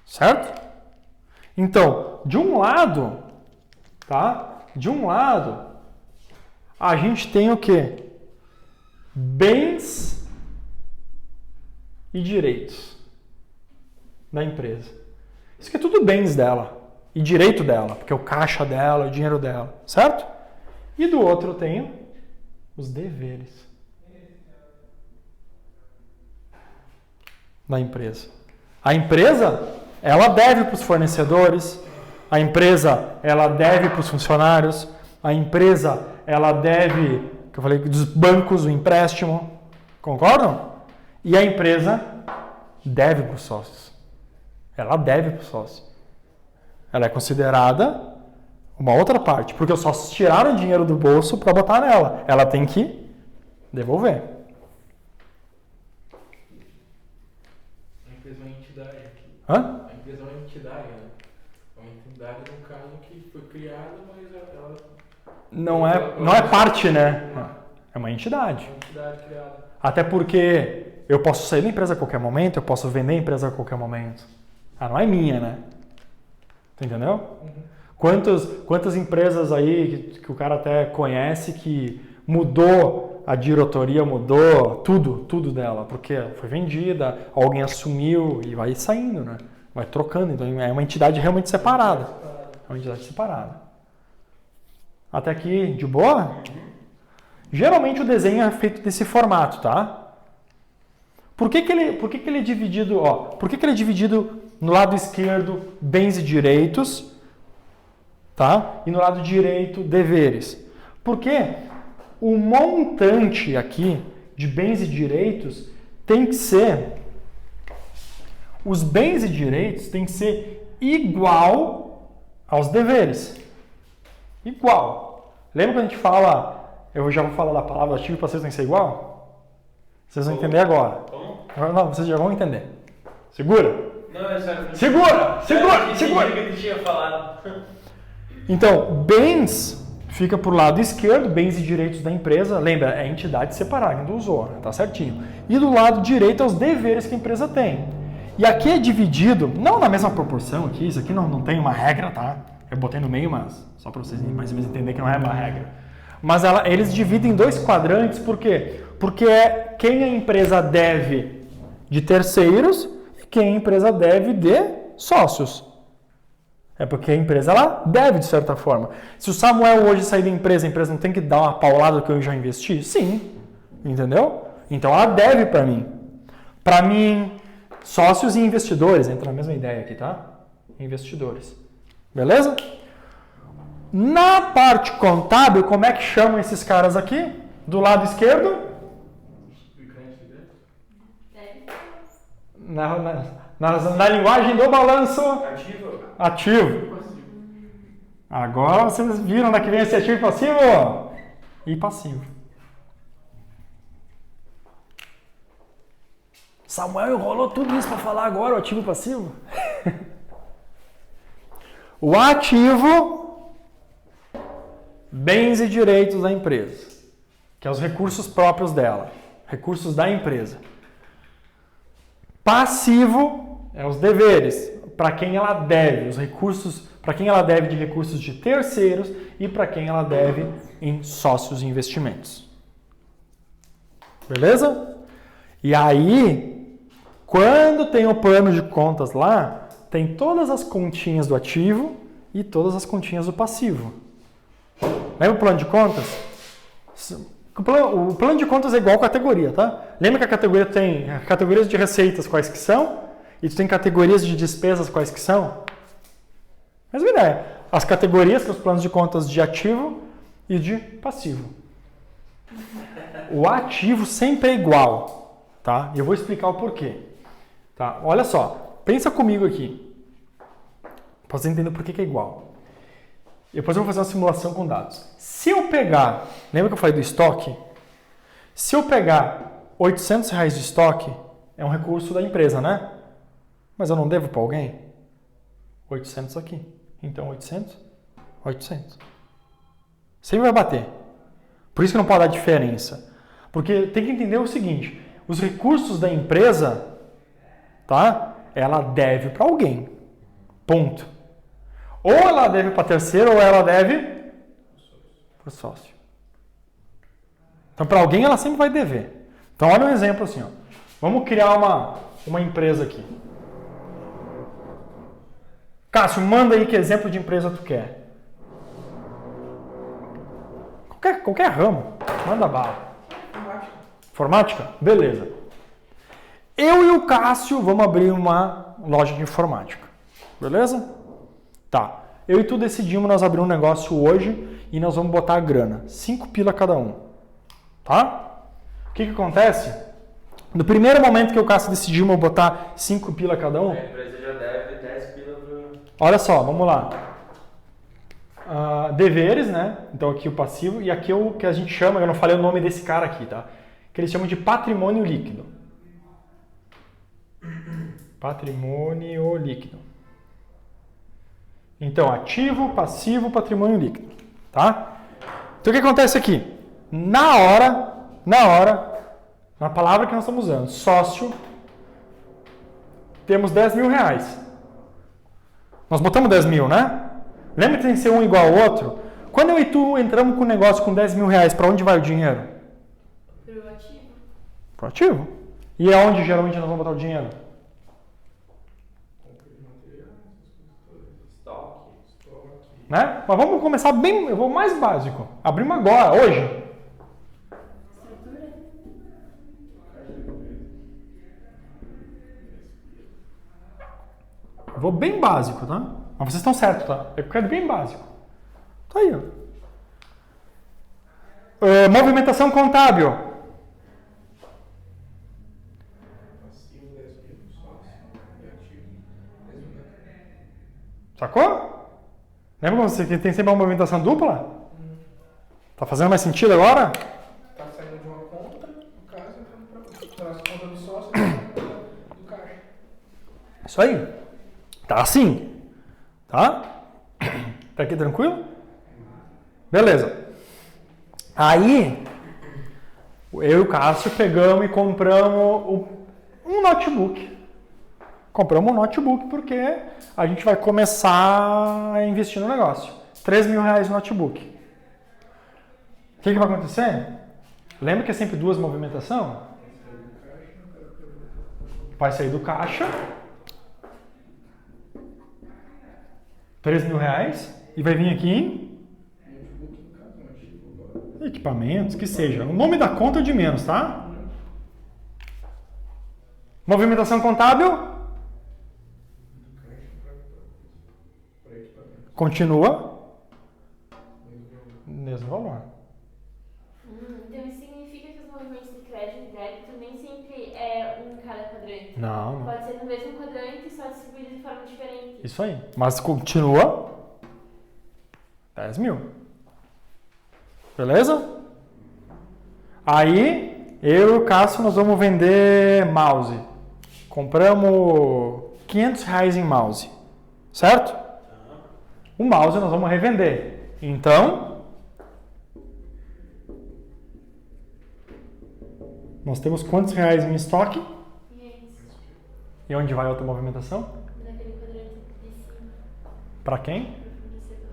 Certo? Então, de um lado, tá? De um lado, a gente tem o quê? Bens e direitos da empresa. Isso aqui é tudo bens dela e direito dela, porque é o caixa dela, o dinheiro dela, certo? E do outro eu tenho os deveres da empresa. A empresa, ela deve para os fornecedores, a empresa, ela deve para os funcionários, a empresa, ela deve, que eu falei, dos bancos, o empréstimo, concordam? E a empresa deve para os sócios. Ela deve para os sócios. Ela é considerada uma outra parte, porque os sócios tiraram dinheiro do bolso para botar nela. Ela tem que devolver. A empresa é uma entidade aqui. Hã? A empresa é uma entidade, né? É uma entidade, no caso, que foi criada, mas ela... Não é parte, né? É uma entidade. É uma entidade criada. Até porque eu posso sair da empresa a qualquer momento, eu posso vender a empresa a qualquer momento. Ah, não é minha, né? Tu entendeu? Uhum. Quantas empresas aí que o cara até conhece que mudou a diretoria, mudou tudo dela, porque foi vendida, alguém assumiu e vai saindo, né? Vai trocando, então é uma entidade realmente separada. É uma entidade separada. Até aqui, de boa? Geralmente o desenho é feito desse formato, tá? Por que ele é dividido, por que ele é dividido no lado esquerdo bens e direitos, tá? E no lado direito deveres? Porque o montante aqui de bens e direitos tem que ser, os bens e direitos tem que ser igual aos deveres. Igual. Lembra quando a gente fala Eu já vou falar da palavra ativo e passivo tem que ser igual? Vocês vão entender agora. Como? Não, vocês já vão entender. Segura! Não, é só... Segura! Que Segura! tu tinha falado. Então, bens fica pro lado esquerdo, bens e direitos da empresa. Lembra, é entidade separada, quem tu usou, né? Tá certinho. E do lado direito é os deveres que a empresa tem. E aqui é dividido, não na mesma proporção aqui, isso aqui não tem uma regra, tá? Eu botei no meio, mas só para vocês mais ou menos entenderem que não é uma regra. Mas eles dividem em 2 quadrantes, por quê? Porque é quem a empresa deve de terceiros e quem a empresa deve de sócios. É porque a empresa ela deve, de certa forma. Se o Samuel hoje sair da empresa, a empresa não tem que dar uma paulada que eu já investi? Sim. Entendeu? Então ela deve para mim. Para mim, sócios e investidores. Entra na mesma ideia aqui, tá? Investidores. Beleza? Na parte contábil, como é que chamam esses caras aqui? Do lado esquerdo? Na linguagem do balanço. Ativo. Agora vocês viram daqui vem esse ativo e passivo? E passivo. Samuel enrolou tudo isso para falar agora, o ativo e passivo? O ativo, bens e direitos da empresa, que é os recursos próprios dela, recursos da empresa. Passivo é os deveres, para quem ela deve, os recursos, para quem ela deve de recursos de terceiros e para quem ela deve em sócios e investimentos. Beleza? E aí, quando tem o plano de contas lá, tem todas as continhas do ativo e todas as continhas do passivo. Lembra o plano de contas? O plano de contas é igual categoria, tá? Lembra que a categoria tem categorias de receitas quais que são? E tu tem categorias de despesas quais que são? Mesma ideia. As categorias, que são os planos de contas de ativo e de passivo. O ativo sempre é igual, tá? E eu vou explicar o porquê. Tá? Olha só, pensa comigo aqui. Pra você entender por que é igual. Depois eu vou fazer uma simulação com dados. Se eu pegar, lembra que eu falei do estoque? Se eu pegar R$800 de estoque, é um recurso da empresa, né? Mas eu não devo para alguém? 800 aqui. Então 800, 800. Sempre vai bater. Por isso que não pode dar diferença. Porque tem que entender o seguinte, os recursos da empresa, tá? Ela deve para alguém. Ponto. Ou ela deve para terceiro ou ela deve para o sócio. Então para alguém ela sempre vai dever. Então olha um exemplo assim, ó. Vamos criar uma empresa aqui. Cássio, manda aí que exemplo de empresa tu quer. Qualquer ramo. Manda bala. Informática? Beleza. Eu e o Cássio vamos abrir uma loja de informática. Beleza? Tá. Eu e tu decidimos nós abrir um negócio hoje e nós vamos botar a grana. 5 pila cada um. Tá? O que acontece? No primeiro momento que o Cássio decidimos botar 5 pila cada um... A empresa já deve 10 pila pro... Olha só, vamos lá. Deveres, né? Então aqui o passivo. E aqui é o que a gente chama, eu não falei o nome desse cara aqui, tá? Que eles chamam de patrimônio líquido. Patrimônio líquido. Então, ativo, passivo, patrimônio líquido. Tá? Então o que acontece aqui? Na hora, na palavra que nós estamos usando, sócio, temos 10 mil reais. Nós botamos 10 mil, né? Lembra que tem que ser um igual ao outro? Quando eu e tu entramos com um negócio com 10 mil reais, para onde vai o dinheiro? Pro ativo. Pro ativo. E aonde geralmente nós vamos botar o dinheiro? Né? Mas vamos começar bem, eu vou mais básico. Abrimos agora, hoje. Estrutura. Eu vou bem básico, tá? Mas vocês estão certos, tá? Eu quero bem básico. Tá aí, ó. Movimentação contábil. Sacou? Lembra como você tem sempre uma movimentação dupla? Tá fazendo mais sentido agora? Tá saindo de uma conta, no caso, para a conta do sócio e para conta do caixa. Isso aí. Tá assim. Tá? Tá aqui tranquilo? Beleza. Aí, eu e o Cássio pegamos e compramos um notebook. Compramos um notebook porque a gente vai começar a investir no negócio. R$3.000 no notebook. O que vai acontecer? Lembra que é sempre duas movimentações? Vai sair do caixa. R$3.000 e vai vir aqui em equipamentos, que seja. O nome da conta é de menos, tá? Movimentação contábil. Continua. Mesmo valor. Então isso significa que os movimentos de crédito e débito nem sempre é um em cada quadrante. Não. Pode ser no mesmo quadrante, só distribuído de forma diferente. Isso aí. Mas continua 10.000. Beleza? Aí, eu e o Cássio, nós vamos vender mouse. Compramos R$500 em mouse. Certo? O mouse nós vamos revender. Então, nós temos quantos reais em estoque? 500. E onde vai a outra movimentação? Naquele quadrante de cima, Para quem? pro fornecedor.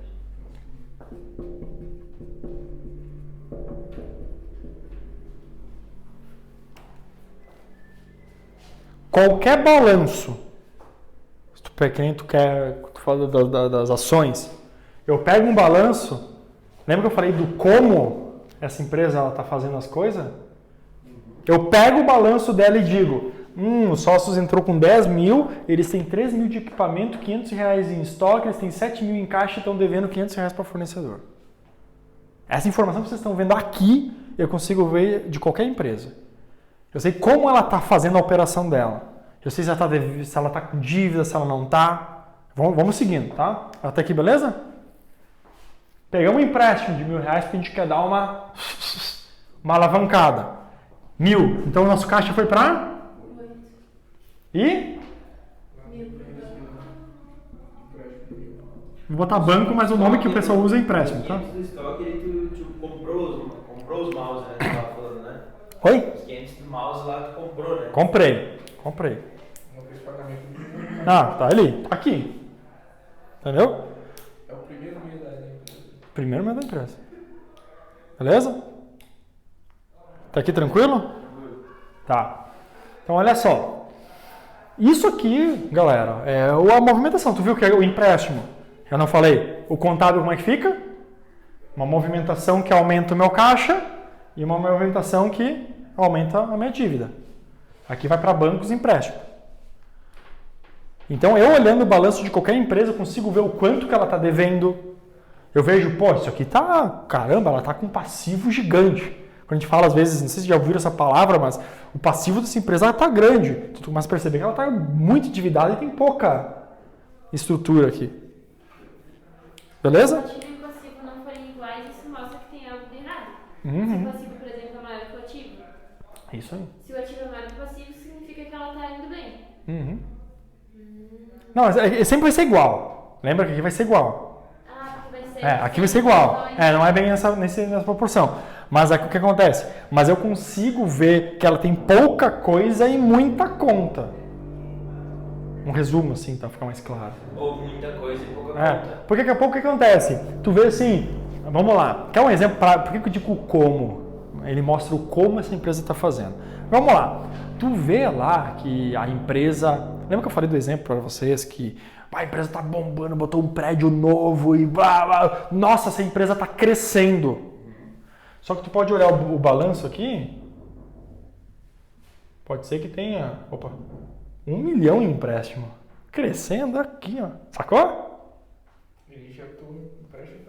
Qualquer balanço, se tu, que nem tu quer, tu fala das ações, eu pego um balanço, lembra que eu falei do como essa empresa está fazendo as coisas? Eu pego o balanço dela e digo, os sócios entrou com 10.000, eles têm 3.000 de equipamento, R$500 em estoque, eles têm 7.000 em caixa e estão devendo R$500 para o fornecedor. Essa informação que vocês estão vendo aqui, eu consigo ver de qualquer empresa. Eu sei como ela está fazendo a operação dela. Eu sei se ela está com dívida, se ela não está. Vamos seguindo, tá? Até aqui, beleza? Pegamos um empréstimo de R$1.000 porque a gente quer dar uma alavancada. 1.000. Então o nosso caixa foi para? 8. E? 1.000. Vou botar banco, mas o nome que o pessoal usa é empréstimo, tá? Do estoque, ele tu comprou os mouse, né? Tu tava falando, né? Oi? Os 500 do mouse lá tu comprou, né? Comprei. Não fez pagamento nenhum. Ah, tá ali. Tá aqui. Entendeu? É o primeiro mês da empresa. Primeiro mês da empresa. Beleza? Tá aqui tranquilo? Tá. Então olha só. Isso aqui, galera, é a movimentação. Tu viu que é o empréstimo? Eu não falei. O contábil como é que fica? Uma movimentação que aumenta o meu caixa e uma movimentação que aumenta a minha dívida. Aqui vai para bancos e empréstimo. Então eu olhando o balanço de qualquer empresa, eu consigo ver o quanto que ela está devendo. Eu vejo, pô, isso aqui tá, caramba, ela tá com um passivo gigante. Quando a gente fala às vezes, não sei se já ouviram essa palavra, mas o passivo dessa empresa está grande. Tu começa a perceber que ela está muito endividada e tem pouca estrutura aqui. Beleza? Se o ativo e o passivo não forem iguais, isso mostra que tem algo de errado. Uhum. Se o passivo, por exemplo, é maior que o ativo. Isso aí. Se o ativo é maior que o passivo, significa que ela está indo bem. Uhum. Não, mas sempre vai ser igual. Lembra que aqui vai ser igual. Ah, porque vai ser... Aqui vai ser igual. Não é bem nessa proporção. Mas o que acontece? Mas eu consigo ver que ela tem pouca coisa e muita conta. Um resumo, assim, para ficar mais claro. Ou muita coisa e pouca conta. Porque daqui a pouco o que acontece? Tu vê assim, vamos lá. Quer um exemplo? Por que eu digo o como? Ele mostra o como essa empresa está fazendo. Vamos lá. Tu vê lá que a empresa... Lembra que eu falei do exemplo para vocês que a empresa está bombando, botou um prédio novo e... Nossa, essa empresa está crescendo. Só que tu pode olhar o balanço aqui, pode ser que tenha, 1 milhão em empréstimo. Crescendo aqui, ó. Sacou?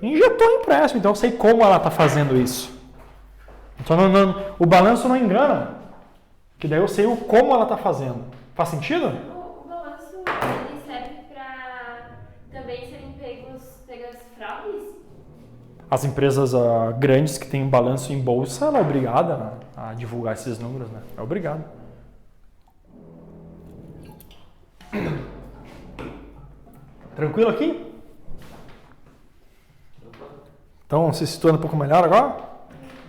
Injetou empréstimo. Então eu sei como ela está fazendo isso. Então o balanço não engana. Que daí eu sei como ela está fazendo. Faz sentido? O balanço, ele serve para também serem pegas fraudes? As empresas grandes que têm balanço em bolsa, ela é obrigada a divulgar esses números, né? É obrigado. Tranquilo aqui? Então, se situando um pouco melhor agora?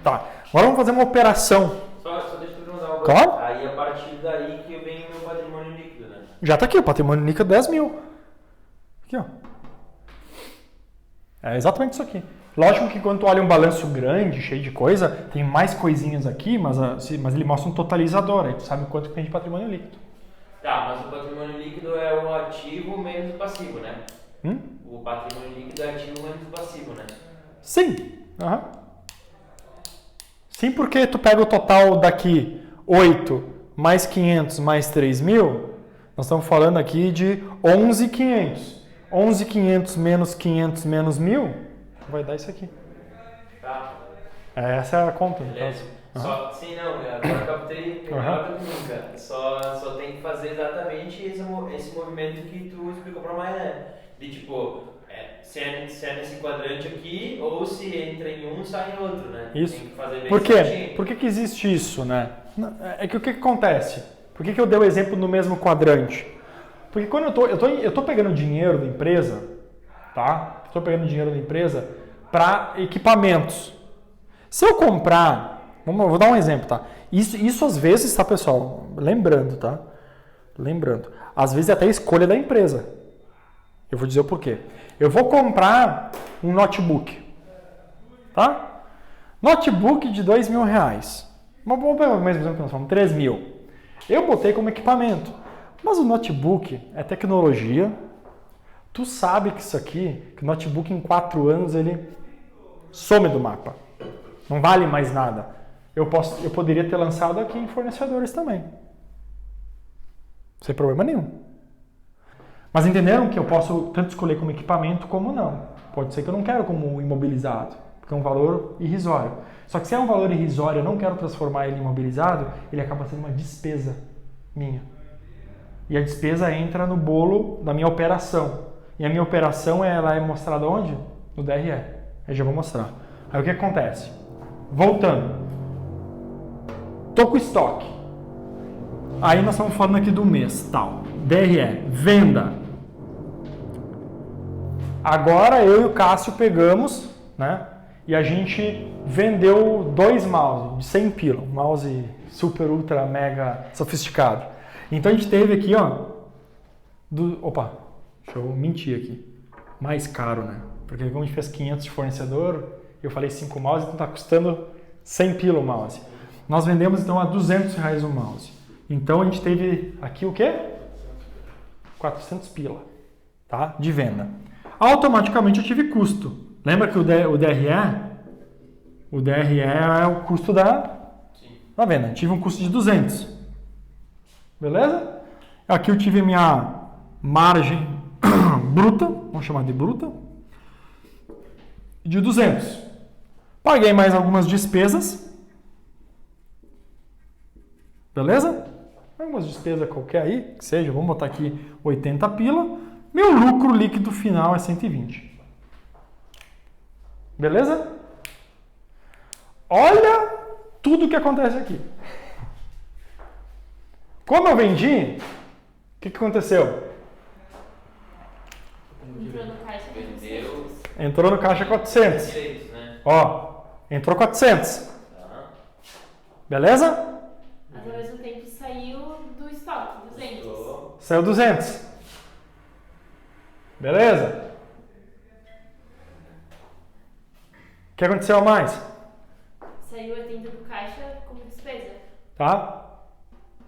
Tá. Agora vamos fazer uma operação. Só deixa eu perguntar uma coisa. Claro. Aí, a partir daí que vem o meu patrimônio líquido, né? Já tá aqui, o patrimônio líquido 10 mil. Aqui, ó. É exatamente isso aqui. Lógico que quando tu olha um balanço grande, cheio de coisa, tem mais coisinhas aqui, mas ele mostra um totalizador. Aí tu sabe quanto que tem de patrimônio líquido. Tá, mas o patrimônio líquido é o ativo menos o passivo, né? O patrimônio líquido é ativo menos o passivo, né? Sim. Uhum. Sim, porque tu pega o total daqui 8 mais 500 mais 3 mil, nós estamos falando aqui de 11.500. 11.500 menos 500 menos 1.000 vai dar isso aqui. Tá. Essa é a conta. Beleza. Uhum. Só, sim, não, agora captei melhor do que nunca. Só tem que fazer exatamente esse movimento que tu explicou pra Maia. De tipo, se é nesse quadrante aqui, ou se entra em um, sai em outro, né? Isso. Tem que fazer bem Por quê? certinho. Por que existe isso, né? É que o que acontece? Por que eu dei o exemplo no mesmo quadrante? Porque quando eu tô pegando dinheiro da empresa, tá? Estou pegando dinheiro da empresa para equipamentos. Se eu comprar, vou dar um exemplo, tá? Isso às vezes, tá, pessoal? Lembrando, tá? Lembrando. Às vezes é até a escolha da empresa. Eu vou dizer o porquê. Eu vou comprar um notebook, tá? Notebook de R$2.000. Vamos pegar o mesmo exemplo que nós falamos, 3 mil. Eu botei como equipamento. Mas o notebook é tecnologia. Tu sabe que isso aqui, que o notebook em 4 anos ele some do mapa. Não vale mais nada. Eu poderia ter lançado aqui em fornecedores também. Sem problema nenhum. Mas entenderam que eu posso tanto escolher como equipamento como não. Pode ser que eu não quero como imobilizado, porque é um valor irrisório. Só que se é um valor irrisório e eu não quero transformar ele em imobilizado, ele acaba sendo uma despesa minha. E a despesa entra no bolo da minha operação. E a minha operação ela é mostrada onde? No DRE. Eu já vou mostrar. Aí o que acontece? Voltando. Tô com estoque. Aí nós estamos falando aqui do mês, tal. DRE, venda. Agora eu e o Cássio pegamos, né? E a gente vendeu 2 mouse de 100 pila. Um mouse super, ultra, mega sofisticado. Então a gente teve aqui, ó. Opa, deixa eu mentir aqui. Mais caro, né? Porque como a gente fez 500 de fornecedor, eu falei 5 mouse, então tá custando 100 pila o mouse. Nós vendemos então a R$200 o mouse. Então a gente teve aqui o quê? 400 pila, tá? De venda. Automaticamente eu tive custo. Lembra que o DRE é o custo da venda. Eu tive um custo de 200. Beleza? Aqui eu tive minha margem bruta, vamos chamar de bruta, de 200. Paguei mais algumas despesas. Beleza? Algumas despesas qualquer aí, que seja, vamos botar aqui 80 pila. Meu lucro líquido final é 120. Beleza? Olha tudo que acontece aqui. Como eu vendi, o que aconteceu? Entrou no caixa. Vendeu. Entrou no caixa 400. Direito, né? Ó, entrou 400. Tá. Beleza? Mas ao mesmo tempo saiu do estoque, 200. Tô. Saiu 200. Beleza? O que aconteceu a mais? Saiu 80 do caixa como despesa. Tá?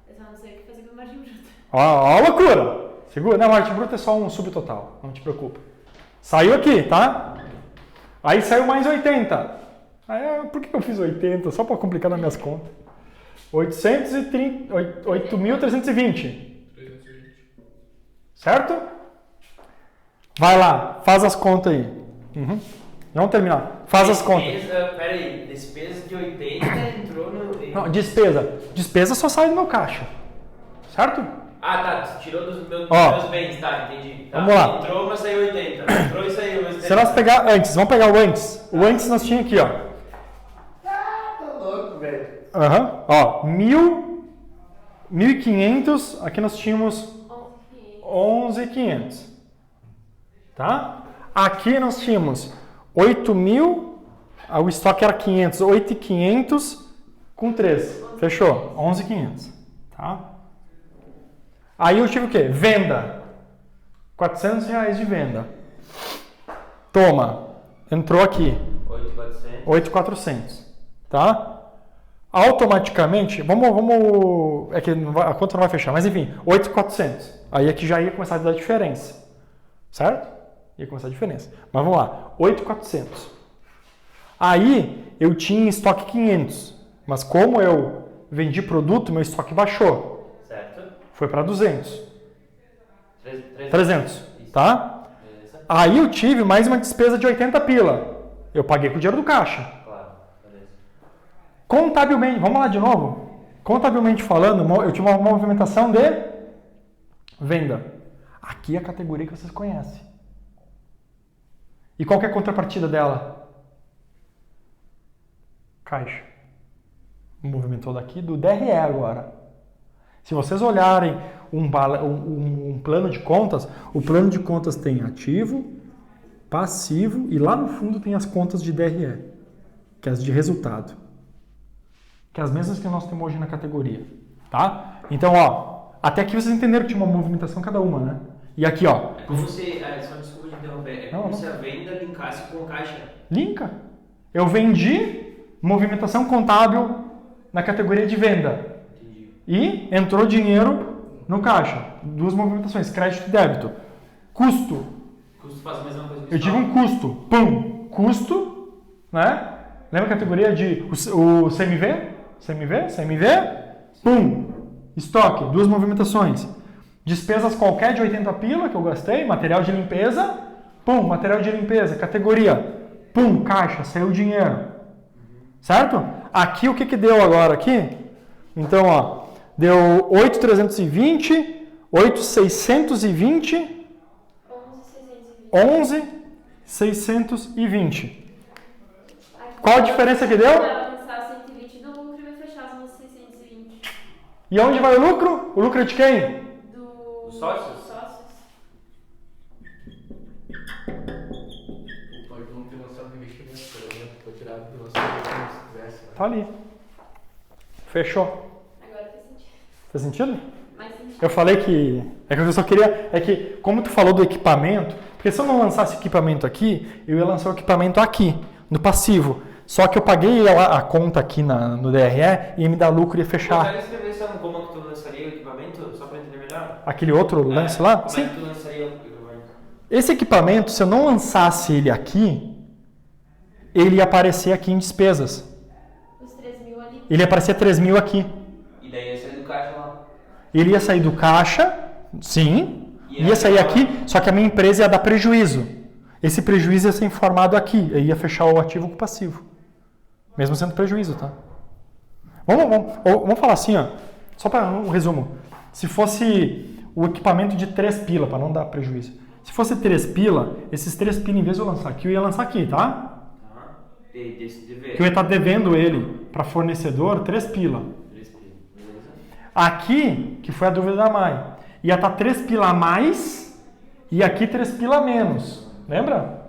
Eu só não sei o que fazer com a margem bruta. Ó a loucura. Segura. Não, a margem bruta é só um subtotal. Não te preocupa. Saiu aqui, tá? Aí saiu mais 80. Aí, por que eu fiz 80? Só para complicar nas minhas contas. 8.320. Certo? Vai lá, faz as contas aí. Uhum. Vamos terminar. Faz as contas. Peraí, despesa de 80 entrou no. Não, despesa. Despesa só sai do meu caixa. Certo? Ah, tá. Você tirou dos meus bens, tá? Entendi. Tá. Vamos lá. Entrou, mas saiu 80. Entrou e saiu. Mas Se nós pegar antes, vamos pegar o antes. O antes nós tínhamos aqui, ó. Tá louco, velho. Ó, 1.500, aqui nós tínhamos 11.500. Tá? Aqui nós tínhamos 8.000, o estoque era 500, 8.500 com 3. Fechou? 11.500. Tá? Aí eu tive o quê? Venda. R$400 de venda. Toma. Entrou aqui. 8.400. Tá? Automaticamente, é que a conta não vai fechar, mas enfim, 8.400. Aí aqui já ia começar a dar diferença. Certo? Ia começar a diferença. Mas vamos lá. 8.400. Aí eu tinha em estoque 500. Mas como eu vendi produto, meu estoque baixou. Certo. Foi para 200. 300. Tá? Beleza. Aí eu tive mais uma despesa de 80 pila. Eu paguei com o dinheiro do caixa. Claro. Beleza. Contabilmente, vamos lá de novo. Contabilmente falando, eu tive uma movimentação de venda. Aqui é a categoria que vocês conhecem. E qual que é a contrapartida dela? Caixa. Movimentou daqui do DRE agora. Se vocês olharem um plano de contas, o plano de contas tem ativo, passivo e lá no fundo tem as contas de DRE, que é as de resultado. Que é as mesmas que nós temos hoje na categoria. Tá? Então, ó, até aqui vocês entenderam que tinha uma movimentação cada uma, né? E aqui, ó. É como se, só desculpa de interromper, como se a venda linkasse com o caixa. Linka. Eu vendi movimentação contábil na categoria de venda. Entendi. E entrou dinheiro no caixa. Duas movimentações, crédito e débito. Custo. Custo faz a mesma coisa que Eu tive um custo. Pum. Custo, né? Lembra a categoria de o CMV? CMV? Pum. Estoque. Duas movimentações. Despesas qualquer de 80 pila que eu gastei, material de limpeza, pum, material de limpeza, categoria, pum, caixa, saiu o dinheiro. Certo? Aqui o que deu agora aqui? Então, ó, deu 8.320, 8.620, 11.620. Qual a diferença que deu? Vai lançar 120 do lucro e vai fechar os 620. E onde vai o lucro? O lucro é de quem? Dos sócios? Pode não ter noção do investimento, por exemplo, foi tirado do nosso investimento se tivesse. Tá ali. Fechou. Agora faz sentido. Faz sentido? Mais sentido. Eu falei que... É que eu só queria... É que, como tu falou do equipamento... Porque se eu não lançasse equipamento aqui, eu ia lançar o equipamento aqui, no passivo. Só que eu paguei a conta aqui no DRE e ia me dar lucro e ia Eu fechar. quero escrever só no como que tu lançaria o equipamento, só para entender melhor. Aquele outro lance lá? Como Sim. é que tu lançaria o equipamento? Esse equipamento, se eu não lançasse ele aqui, ele ia aparecer aqui em despesas. Os 3.000 ali. Ele ia aparecer 3.000 aqui. E daí ia sair do caixa lá. Ele ia sair do caixa, sim, ia sair aqui, só que a minha empresa ia dar prejuízo. Esse prejuízo ia ser informado aqui, eu ia fechar o ativo com o passivo. Mesmo sendo prejuízo, tá? Vamos falar assim, ó, só para um resumo. Se fosse o equipamento de 3 pila, para não dar prejuízo. Se fosse 3 pila, esses 3 pila, em vez de eu lançar aqui, eu ia lançar aqui, tá? Tá. Desse dever. Que eu ia estar devendo ele para fornecedor 3 pila. 3 pila, beleza. Aqui, que foi a dúvida da Mai, ia estar 3 pila a mais e aqui 3 pila a menos. Lembra?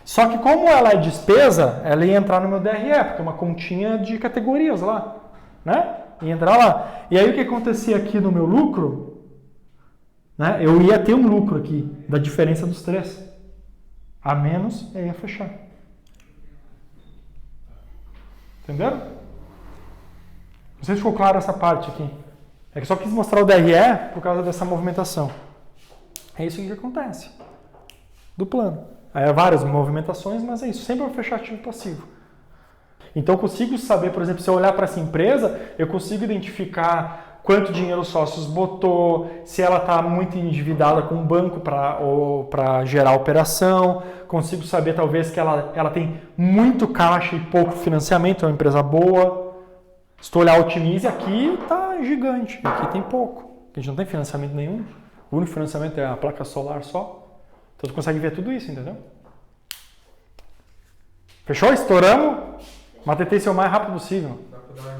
Só que como ela é despesa, ela ia entrar no meu DRE, porque é uma continha de categorias lá. Né? Ia entrar lá. E aí o que acontecia aqui no meu lucro, né? Eu ia ter um lucro aqui da diferença dos 3. A menos, eu ia fechar. Entenderam? Não sei se ficou claro essa parte aqui. É que só quis mostrar o DRE por causa dessa movimentação. É isso que acontece. Do plano. Aí várias movimentações, mas é isso. Sempre vou fechar ativo passivo. Então eu consigo saber, por exemplo, se eu olhar para essa empresa, eu consigo identificar quanto dinheiro os sócios botou, se ela está muito endividada com o banco para gerar operação, consigo saber talvez que ela tem muito caixa e pouco financiamento, é uma empresa boa. Se tu olhar o Otimize, aqui está gigante, aqui tem pouco. a gente não tem financiamento nenhum. O único financiamento é a placa solar só. Então tu consegue ver tudo isso, entendeu? Fechou? Estouramos? Mas tentei ser o mais rápido possível. Dá pra dar uma